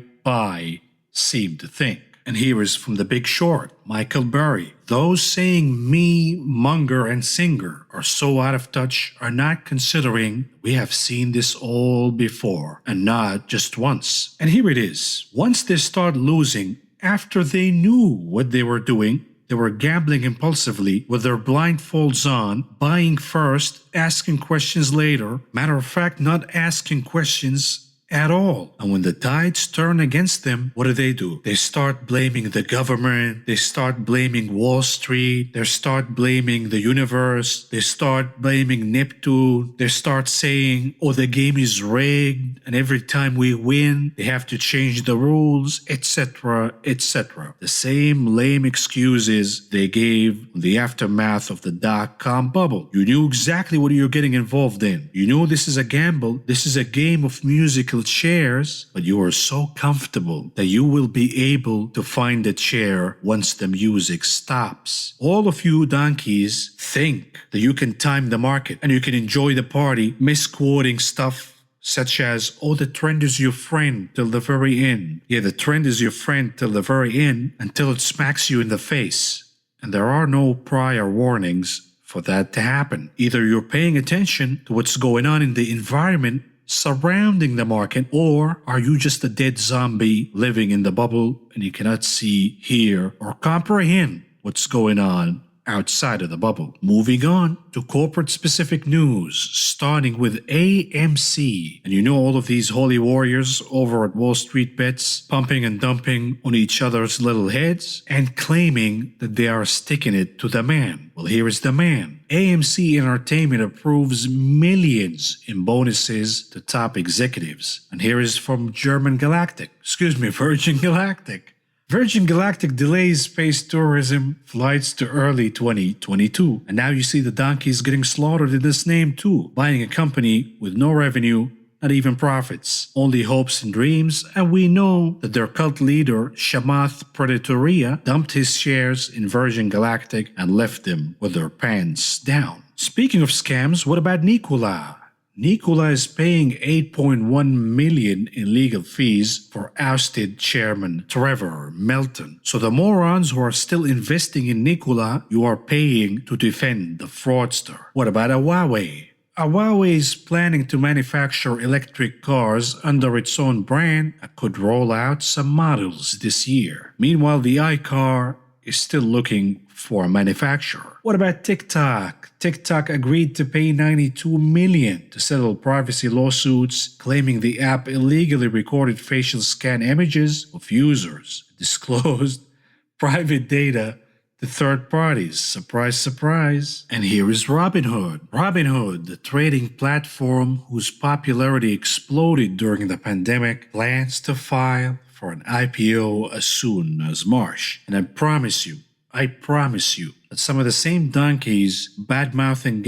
Speaker 1: seem to think. And here is from The Big Short, Michael Burry. Those saying me, Munger, and Singer are so out of touch are not considering we have seen this all before, and not just once. And here it is. Once they start losing, after they knew what they were doing, they were gambling impulsively with their blindfolds on, buying first, asking questions later. Matter of fact, not asking questions at all. And when the tides turn against them, what do? They start blaming the government, they start blaming Wall Street, they start blaming the universe, they start blaming Neptune, they start saying, oh, the game is rigged, and every time we win, they have to change the rules, etc., etc. The same lame excuses they gave in the aftermath of the dot-com bubble. You knew exactly what you're getting involved in. You know this is a gamble, this is a game of musical chairs, but you are so comfortable that you will be able to find the chair once the music stops. All of you donkeys think that you can time the market and you can enjoy the party, misquoting stuff such as, oh, the trend is your friend till the very end. Yeah, the trend is your friend till the very end until it smacks you in the face. And there are no prior warnings for that to happen. Either you're paying attention to what's going on in the environment surrounding the market, or are you just a dead zombie living in the bubble and you cannot see, hear, or comprehend what's going on outside of the bubble? Moving on to corporate specific news, starting with AMC. And you know all of these holy warriors over at Wall Street Bets pumping and dumping on each other's little heads and claiming that they are sticking it to the man. Well, here is the man. AMC Entertainment approves millions in bonuses to top executives. And here is from Virgin Galactic. Virgin Galactic delays space tourism flights to early 2022. And now you see the donkeys getting slaughtered in this name too, buying a company with no revenue, not even profits, only hopes and dreams, and we know that their cult leader, Shamath Predatoria, dumped his shares in Virgin Galactic and left them with their pants down. Speaking of scams, what about Nikola? Nikola is paying $8.1 million in legal fees for ousted chairman Trevor Melton. So the morons who are still investing in Nikola, you are paying to defend the fraudster. What about Huawei? Huawei is planning to manufacture electric cars under its own brand and could roll out some models this year. Meanwhile, the iCar is still looking for a manufacturer. What about TikTok? TikTok agreed to pay $92 million to settle privacy lawsuits claiming the app illegally recorded facial scan images of users, disclosed private data to third parties. Surprise, surprise. And here is Robinhood. Robinhood, the trading platform whose popularity exploded during the pandemic, plans to file for an IPO as soon as March. And I promise you that some of the same donkeys bad-mouthing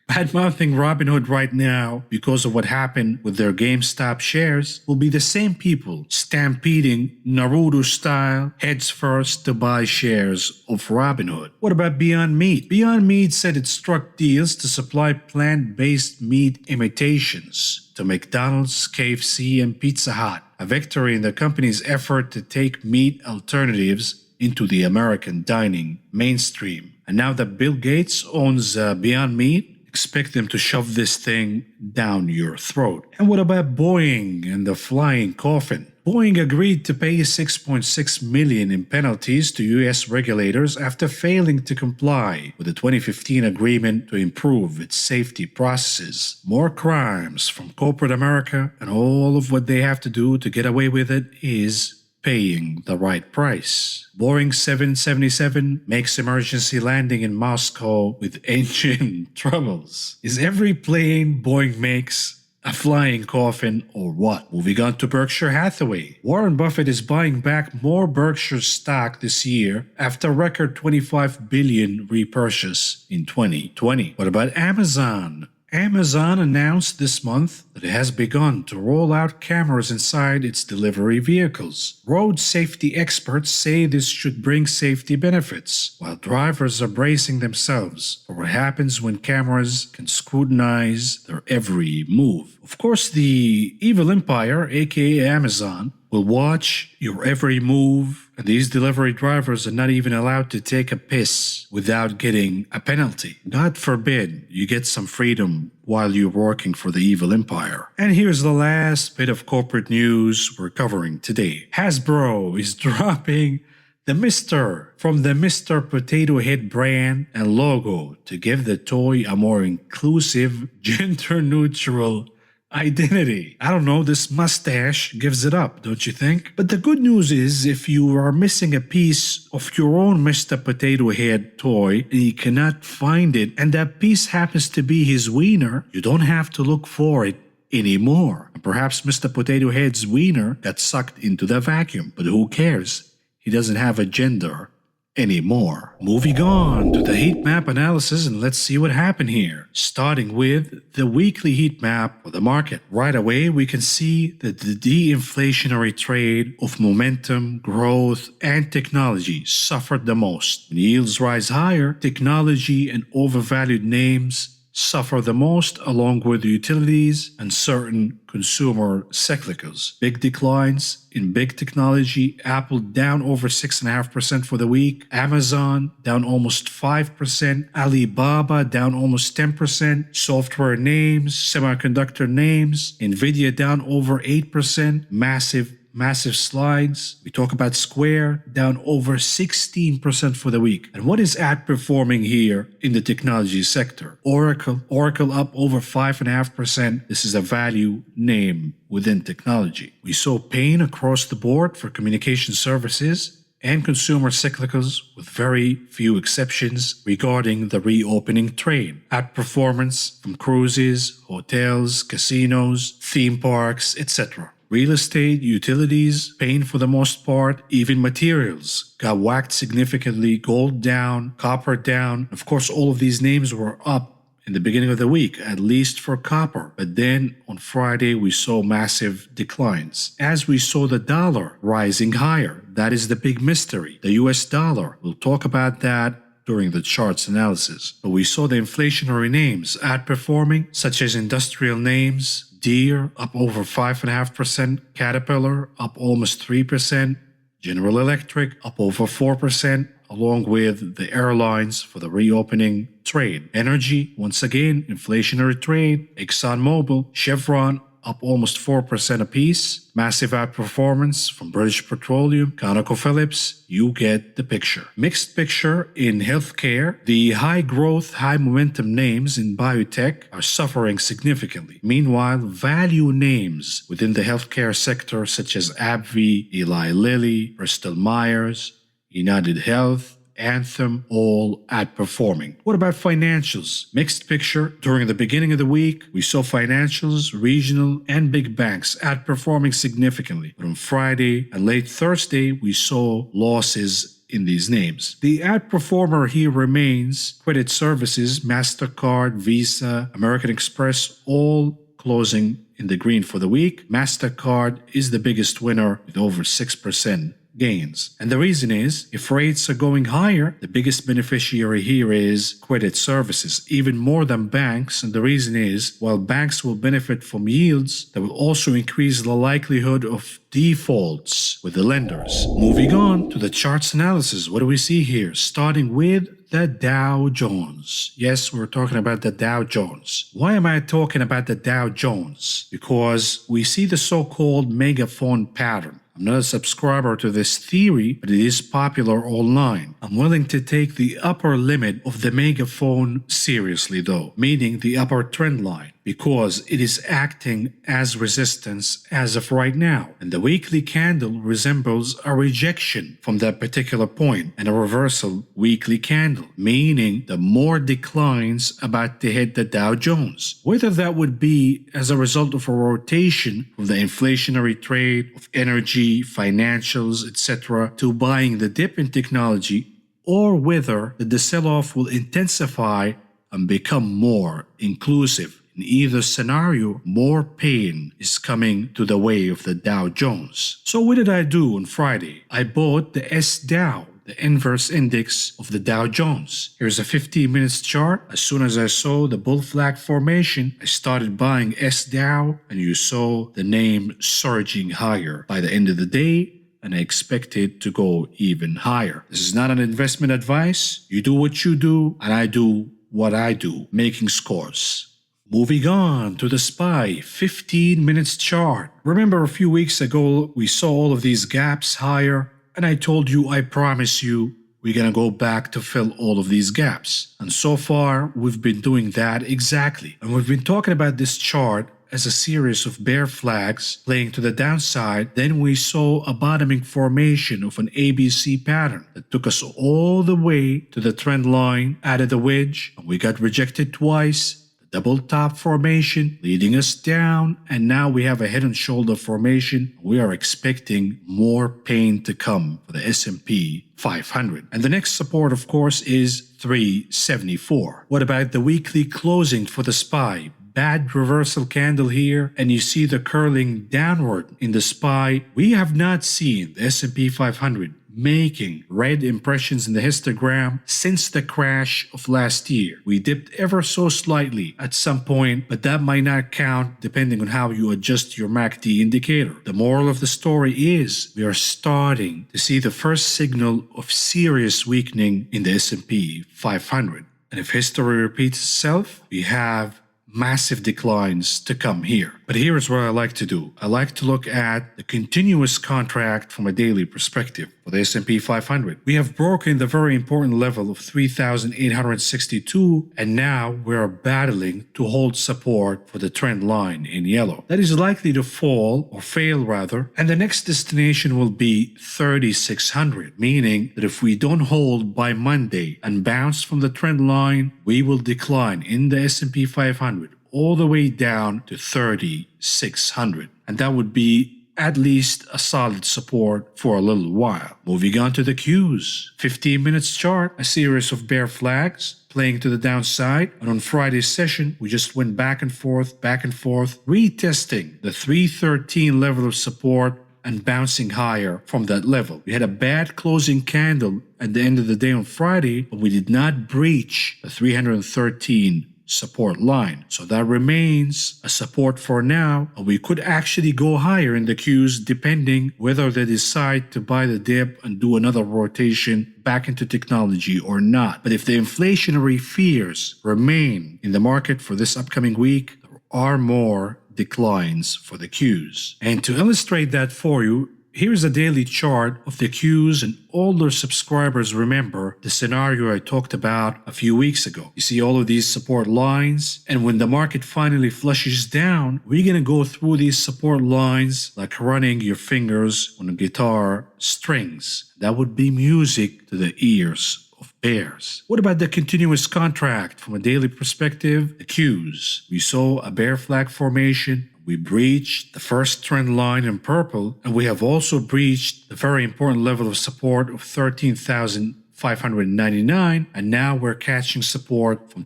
Speaker 1: Bad-mouthing Robinhood right now because of what happened with their GameStop shares will be the same people stampeding Naruto-style heads first to buy shares of Robinhood. What about Beyond Meat? Beyond Meat said it struck deals to supply plant-based meat imitations to McDonald's, KFC, and Pizza Hut, a victory in the company's effort to take meat alternatives into the American dining mainstream. And now that Bill Gates owns Beyond Meat, expect them to shove this thing down your throat. And what about Boeing and the flying coffin? Boeing agreed to pay $6.6 million in penalties to U.S. regulators after failing to comply with the 2015 agreement to improve its safety processes. More crimes from corporate America, and all of what they have to do to get away with it is paying the right price. Boeing 777 makes emergency landing in Moscow with engine troubles. Is every plane Boeing makes a flying coffin or what? Moving on to Berkshire Hathaway. Warren Buffett is buying back more Berkshire stock this year after a record $25 billion repurchase in 2020. What about Amazon? Amazon announced this month that it has begun to roll out cameras inside its delivery vehicles. Road safety experts say this should bring safety benefits, while drivers are bracing themselves for what happens when cameras can scrutinize their every move. Of course, the evil empire, aka Amazon, will watch your every move, and these delivery drivers are not even allowed to take a piss without getting a penalty. God forbid you get some freedom while you're working for the evil empire. And here's the last bit of corporate news we're covering today. Hasbro is dropping the Mr. from the Mr. Potato Head brand and logo to give the toy a more inclusive, gender-neutral identity. I don't know, this mustache gives it up, don't you think? But the good news is, if you are missing a piece of your own Mr. Potato Head toy and you cannot find it, and that piece happens to be his wiener, you don't have to look for it anymore. And perhaps Mr. Potato Head's wiener got sucked into the vacuum, but who cares? He doesn't have a gender anymore. Moving on to the heat map analysis, and let's see what happened here. Starting with the weekly heat map of the market. Right away, we can see that the de-inflationary trade of momentum, growth, and technology suffered the most. When yields rise higher, technology and overvalued names suffer the most, along with utilities and certain consumer cyclicals. Big declines in big technology. Apple down over 6.5% for the week. Amazon down almost 5%. Alibaba down almost 10%. Software names, semiconductor names. Nvidia down over 8%. Massive slides. We talk about Square down over 16% for the week. And what is outperforming here in the technology sector? Oracle up over 5.5%. This is a value name within technology. We saw pain across the board for communication services and consumer cyclicals, with very few exceptions regarding the reopening trade. Outperformance from cruises, hotels, casinos, theme parks, etc. Real estate, utilities, pain for the most part, even materials got whacked significantly. Gold down, copper down. Of course, all of these names were up in the beginning of the week, at least for copper. But then on Friday, we saw massive declines. As we saw the dollar rising higher, that is the big mystery. The US dollar, we'll talk about that during the charts analysis. But we saw the inflationary names outperforming, such as industrial names. Deere up over 5.5%, Caterpillar up almost 3%, General Electric up over 4%, along with the airlines for the reopening trade. Energy, once again, inflationary trade. ExxonMobil, Chevron up almost 4% apiece. Massive outperformance from British Petroleum, ConocoPhillips. You get the picture. Mixed picture in healthcare. The high growth, high momentum names in biotech are suffering significantly. Meanwhile, value names within the healthcare sector, such as AbbVie, Eli Lilly, Bristol Myers, United Health, Anthem, all outperforming. What about financials? Mixed picture. During the beginning of the week, we saw financials, regional, and big banks outperforming significantly. But on Friday and late Thursday, we saw losses in these names. The outperformer here remains credit services, MasterCard, Visa, American Express, all closing in the green for the week. MasterCard is the biggest winner with over 6% gains. And the reason is, if rates are going higher, the biggest beneficiary here is credit services, even more than banks. And the reason is, while banks will benefit from yields, that will also increase the likelihood of defaults with the lenders. Moving on to the charts analysis, what do we see here? Starting with the Dow Jones. Yes, we're talking about the Dow Jones. Why am I talking about the Dow Jones? Because we see the so-called megaphone pattern. I'm not a subscriber to this theory, but it is popular online. I'm willing to take the upper limit of the megaphone seriously though, meaning the upper trend line, because it is acting as resistance as of right now. And the weekly candle resembles a rejection from that particular point and a reversal weekly candle, meaning the more declines about to hit the Dow Jones. Whether that would be as a result of a rotation from the inflationary trade of energy, financials, etc., to buying the dip in technology, or whether the sell-off will intensify and become more inclusive. In either scenario, more pain is coming to the way of the Dow Jones. So what did I do on Friday? I bought the S-Dow, the inverse index of the Dow Jones. Here's a 15 minutes chart. As soon as I saw the bull flag formation, I started buying S-Dow, and you saw the name surging higher by the end of the day, and I expect it to go even higher. This is not an investment advice. You do what you do, and I do what I do, making scores. Moving on to the SPY 15 minutes chart. Remember a few weeks ago we saw all of these gaps higher, and I told you, I promise you, we're gonna go back to fill all of these gaps. And so far we've been doing that exactly. And we've been talking about this chart as a series of bear flags playing to the downside. Then we saw a bottoming formation of an ABC pattern that took us all the way to the trend line, added a wedge, and we got rejected twice. Double top formation leading us down, and now we have a head and shoulder formation. We are expecting more pain to come for the S&P 500. And the next support, of course, is 374. What about the weekly closing for the SPY? Bad reversal candle here, and you see the curling downward in the SPY. We have not seen the S&P 500 making red impressions in the histogram since the crash of last year. We dipped ever so slightly at some point, but that might not count depending on how you adjust your MACD indicator. The moral of the story is we are starting to see the first signal of serious weakening in the S&P 500. And if history repeats itself, we have massive declines to come here. But here's what I like to do. I like to look at the continuous contract from a daily perspective for the S&P 500. We have broken the very important level of 3,862, and now we're battling to hold support for the trend line in yellow. That is likely to fall, or fail rather, and the next destination will be 3,600, meaning that if we don't hold by Monday and bounce from the trend line, we will decline in the S&P 500 all the way down to 3,600. And that would be at least a solid support for a little while. Moving on to the Qs. 15 minutes chart, a series of bear flags playing to the downside. And on Friday's session, we just went back and forth, retesting the 313 level of support and bouncing higher from that level. We had a bad closing candle at the end of the day on Friday, but we did not breach the 313 support line. So that remains a support for now, and we could actually go higher in the Qs depending whether they decide to buy the dip and do another rotation back into technology or not. But if the inflationary fears remain in the market for this upcoming week, there are more declines for the Qs. And to illustrate that for you, here's a daily chart of the Qs, and older subscribers remember the scenario I talked about a few weeks ago. You see all of these support lines, and when the market finally flushes down, we're going to go through these support lines like running your fingers on a guitar strings. That would be music to the ears of bears. What about the continuous contract from a daily perspective? The Qs. We saw a bear flag formation. We breached the first trend line in purple, and we have also breached the very important level of support of 13,599, and now we're catching support from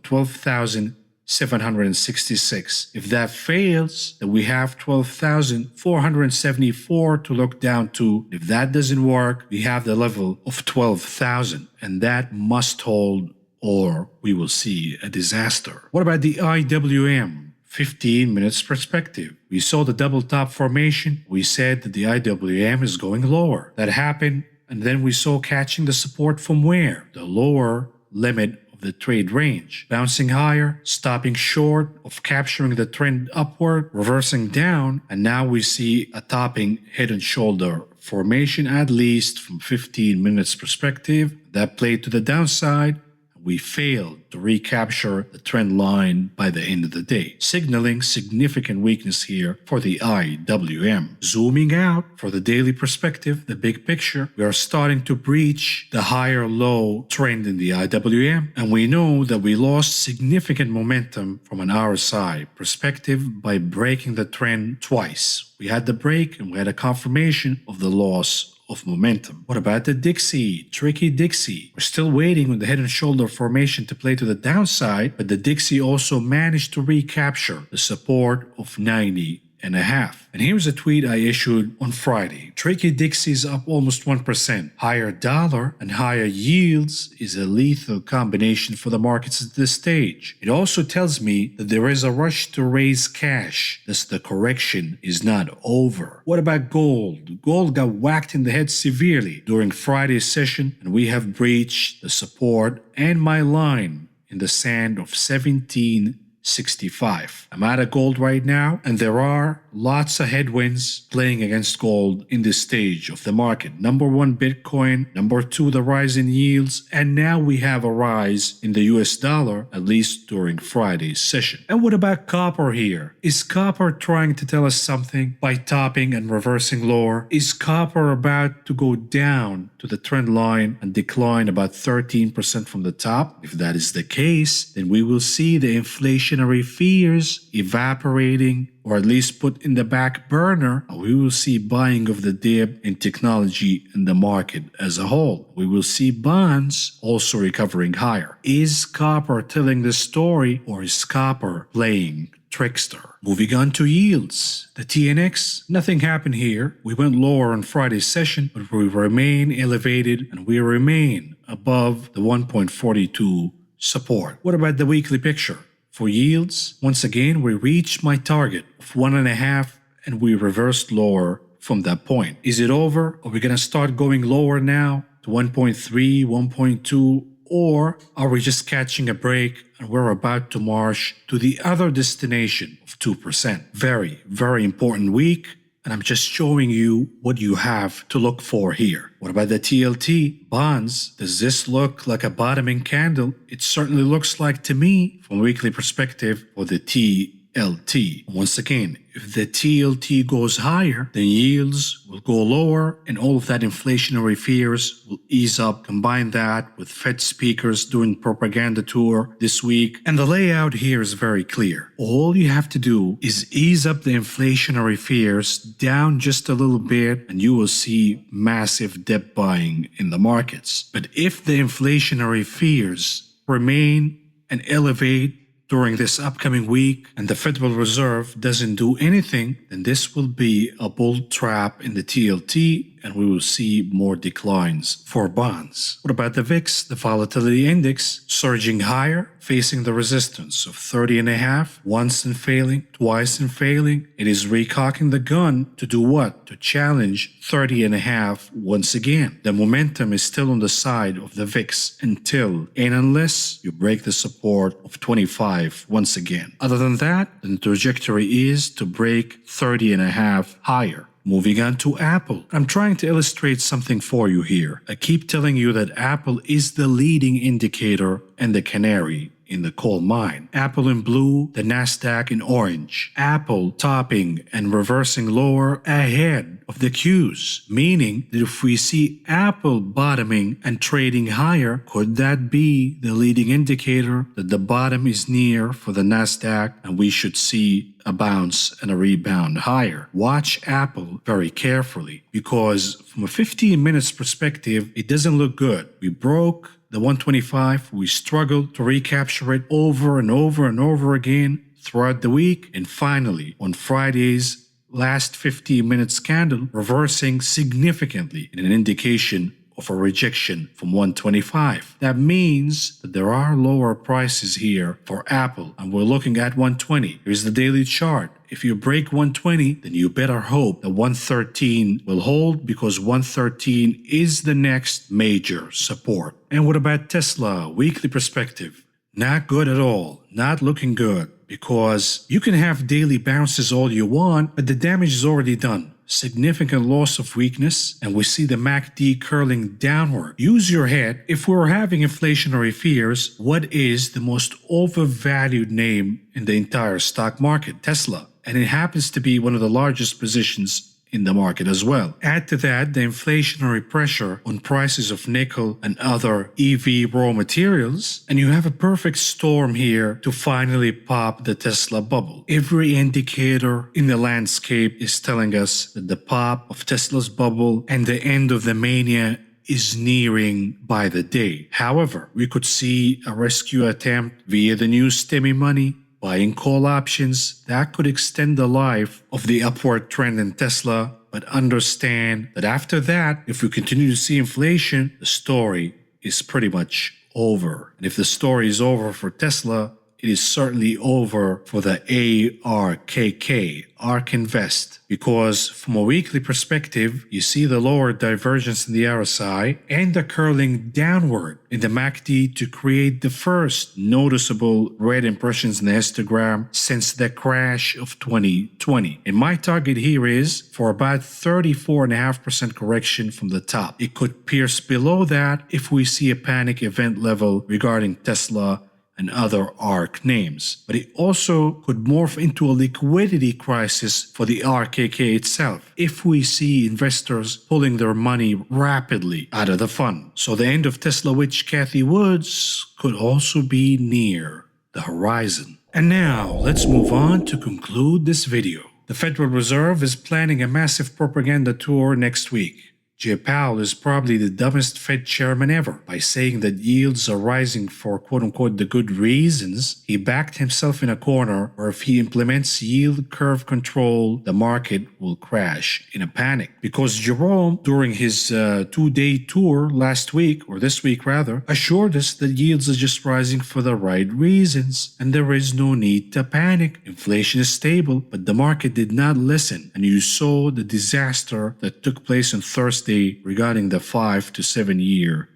Speaker 1: 12,766. If that fails, then we have 12,474 to look down to. If that doesn't work, we have the level of 12,000, and that must hold or we will see a disaster. What about the IWM? 15 minutes perspective. We saw the double top formation. We said that the IWM is going lower. That happened, and then we saw catching the support from where? The lower limit of the trade range. Bouncing higher, stopping short of capturing the trend upward, reversing down, and now we see a topping head and shoulder formation, at least from 15 minutes perspective. That played to the downside. We failed to recapture the trend line by the end of the day, signaling significant weakness here for the IWM. Zooming out for the daily perspective, the big picture, we are starting to breach the higher low trend in the IWM, and we know that we lost significant momentum from an RSI perspective by breaking the trend twice. We had the break and we had a confirmation of the loss of momentum. What about the Dixie? Tricky Dixie. We're still waiting on the head and shoulder formation to play to the downside, but the Dixie also managed to recapture the support of 90.5. And here's a tweet I issued on Friday. Tricky Dixie's up almost 1%. Higher dollar and higher yields is a lethal combination for the markets at this stage. It also tells me that there is a rush to raise cash, thus the correction is not over. What about gold? Gold got whacked in the head severely during Friday's session, and we have breached the support and my line in the sand of 1765. I'm out of gold right now, and there are lots of headwinds playing against gold in this stage of the market. Number one, Bitcoin. Number two, the rise in yields. And now we have a rise in the US dollar, at least during Friday's session. And what about copper here? Is copper trying to tell us something by topping and reversing lower? Is copper about to go down to the trend line and decline about 13% from the top? If that is the case, then we will see the inflationary fears evaporating, or at least put in the back burner, and we will see buying of the dip in technology in the market as a whole. We will see bonds also recovering higher. Is copper telling the story, or is copper playing trickster? Moving on to yields. The TNX, nothing happened here. We went lower on Friday's session, but we remain elevated and we remain above the 1.42 support. What about the weekly picture? For yields, once again, we reached my target of 1.5 and we reversed lower from that point. Is it over? Are we going to start going lower now to 1.3, 1.2? Or are we just catching a break and we're about to march to the other destination of 2%? Very, very important week. And I'm just showing you what you have to look for here. What about the TLT? Bonds, does this look like a bottoming candle? It certainly looks like to me, from a weekly perspective, for the TLT. Once again, if the TLT goes higher, then yields will go lower and all of that inflationary fears will ease up. Combine that with Fed speakers doing propaganda tour this week. And the layout here is very clear. All you have to do is ease up the inflationary fears down just a little bit and you will see massive dip buying in the markets. But if the inflationary fears remain and elevate during this upcoming week and the Federal Reserve doesn't do anything, then this will be a bull trap in the TLT and we will see more declines for bonds. What about the VIX, the volatility index, surging higher, facing the resistance of 30.5, once and failing, twice and failing. It is recocking the gun to do what? To challenge 30.5 once again. The momentum is still on the side of the VIX until and unless you break the support of 25 once again. Other than that, the trajectory is to break 30.5 higher. Moving on to Apple. I'm trying to illustrate something for you here. I keep telling you that Apple is the leading indicator and the canary in the coal mine. Apple in blue, the Nasdaq in orange. Apple topping and reversing lower ahead of the Qs, meaning that if we see Apple bottoming and trading higher, could that be the leading indicator that the bottom is near for the Nasdaq and we should see a bounce and a rebound higher? Watch Apple very carefully, because from a 15 minutes perspective, it doesn't look good. We broke the 125, we struggled to recapture it over and over and over again throughout the week, and finally on Friday's last 15 minutes candle, reversing significantly in an indication of a rejection from 125. That means that there are lower prices here for Apple, and we're looking at 120. Here's the daily chart. If you break 120, then you better hope that 113 will hold, because 113 is the next major support. And what about Tesla? Weekly perspective. Not good at all. Not looking good, because you can have daily bounces all you want, but the damage is already done. Significant loss of weakness, and we see the MACD curling downward. Use your head. If we're having inflationary fears, what is the most overvalued name in the entire stock market? Tesla. And it happens to be one of the largest positions in the market as well. Add to that the inflationary pressure on prices of nickel and other EV raw materials, and you have a perfect storm here to finally pop the Tesla bubble. Every indicator in the landscape is telling us that the pop of Tesla's bubble and the end of the mania is nearing by the day. However, we could see a rescue attempt via the new STEMI money, buying call options that could extend the life of the upward trend in Tesla, but understand that after that, if we continue to see inflation, the story is pretty much over. And if the story is over for Tesla, it is certainly over for the ARKK, ARK Invest, because from a weekly perspective, you see the lower divergence in the RSI and the curling downward in the MACD to create the first noticeable red impressions in the histogram since the crash of 2020. And my target here is for about 34.5% correction from the top. It could pierce below that if we see a panic event level regarding Tesla and other ARK names. But it also could morph into a liquidity crisis for the RKK itself if we see investors pulling their money rapidly out of the fund. So the end of Tesla witch Cathie Woods could also be near the horizon. And now let's move on to conclude this video. The Federal Reserve is planning a massive propaganda tour next week. Jay Powell is probably the dumbest Fed chairman ever. By saying that yields are rising for quote-unquote the good reasons, he backed himself in a corner where if he implements yield curve control, the market will crash in a panic. Because Jerome, during his two-day tour last week, or this week rather, assured us that yields are just rising for the right reasons and there is no need to panic. Inflation is stable, but the market did not listen, and you saw the disaster that took place on Thursday regarding the 5 to 7 year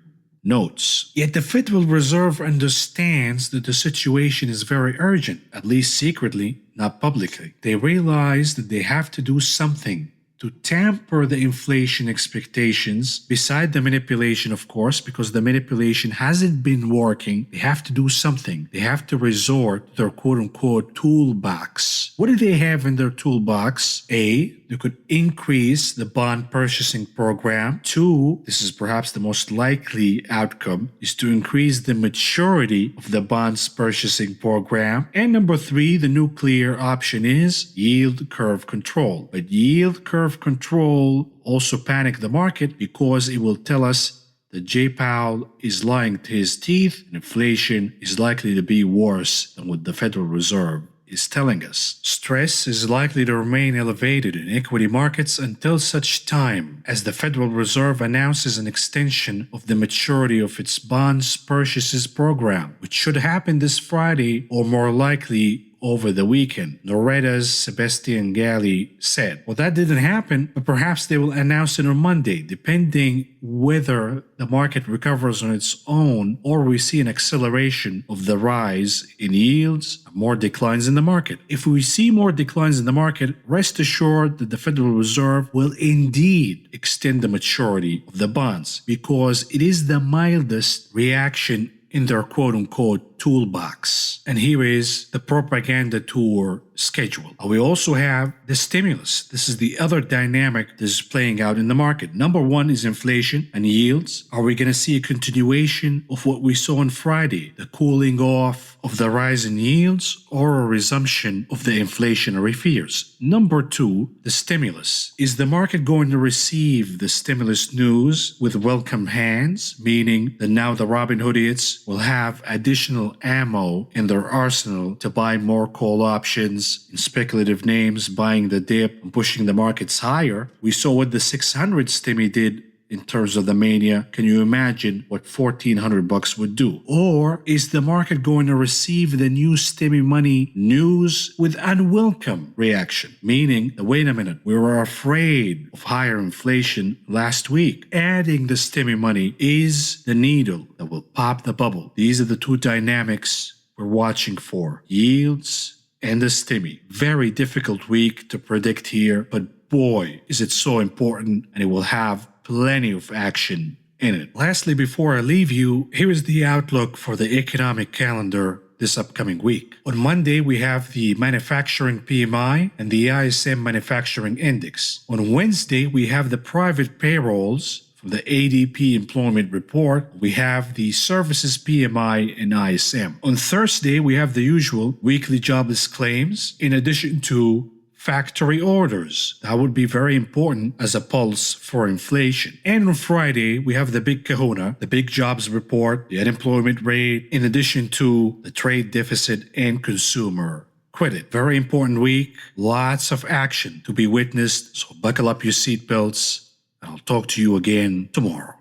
Speaker 1: notes. Yet the Federal Reserve understands that the situation is very urgent, at least secretly, not publicly. They realize that they have to do something to tamper the inflation expectations, beside the manipulation, of course, because the manipulation hasn't been working. They have to do something. They have to resort to their quote-unquote toolbox. What do they have in their toolbox? A, they could increase the bond purchasing program. 2, this is perhaps the most likely outcome, is to increase the maturity of the bonds purchasing program. And number 3, the nuclear option is yield curve control. But yield curve control also panic the market because it will tell us that Jay Powell is lying to his teeth and inflation is likely to be worse than what the Federal Reserve is telling us. Stress is likely to remain elevated in equity markets until such time as the Federal Reserve announces an extension of the maturity of its bonds purchases program, which should happen this Friday or more likely over the weekend, Noretta's Sebastian Galli said. Well, that didn't happen, but perhaps they will announce it on Monday, depending whether the market recovers on its own or we see an acceleration of the rise in yields, more declines in the market. If we see more declines in the market, rest assured that the Federal Reserve will indeed extend the maturity of the bonds, because it is the mildest reaction in their quote-unquote toolbox. And here is the propaganda tour schedule. We also have the stimulus. This is the other dynamic that is playing out in the market. Number one is inflation and yields. Are we going to see a continuation of what we saw on Friday, the cooling off of the rise in yields, or a resumption of the inflationary fears? Number two, the stimulus. Is the market going to receive the stimulus news with welcome hands, meaning that now the Robin Hoodiots will have additional ammo in their arsenal to buy more call options in speculative names, buying the dip and pushing the markets higher? We saw what the 600 stimmy did in terms of the mania. Can you imagine what $1,400 would do? Or is the market going to receive the new stimmy money news with unwelcome reaction? Meaning that, wait a minute, we were afraid of higher inflation last week. Adding the stimmy money is the needle that will pop the bubble. These are the two dynamics we're watching for. Yields and the stimmy. Very difficult week to predict here, but boy, is it so important, and it will have plenty of action in it. Lastly, before I leave you, here is the outlook for the economic calendar this upcoming week. On Monday, we have the manufacturing PMI and the ISM manufacturing index. On Wednesday, we have the private payrolls from the ADP employment report. We have the services PMI and ISM. On Thursday, we have the usual weekly jobless claims, in addition to factory orders. That would be very important as a pulse for inflation. And on Friday, we have the big kahuna, the big jobs report, the unemployment rate, in addition to the trade deficit and consumer credit. Very important week. Lots of action to be witnessed. So buckle up your seatbelts, and I'll talk to you again tomorrow.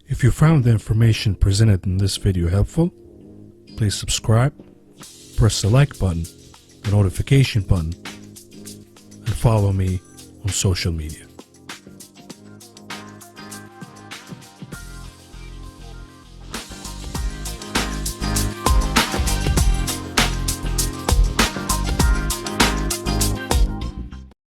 Speaker 1: If you found the information presented in this video helpful, please subscribe, press the like button, the notification button, and follow me on social media.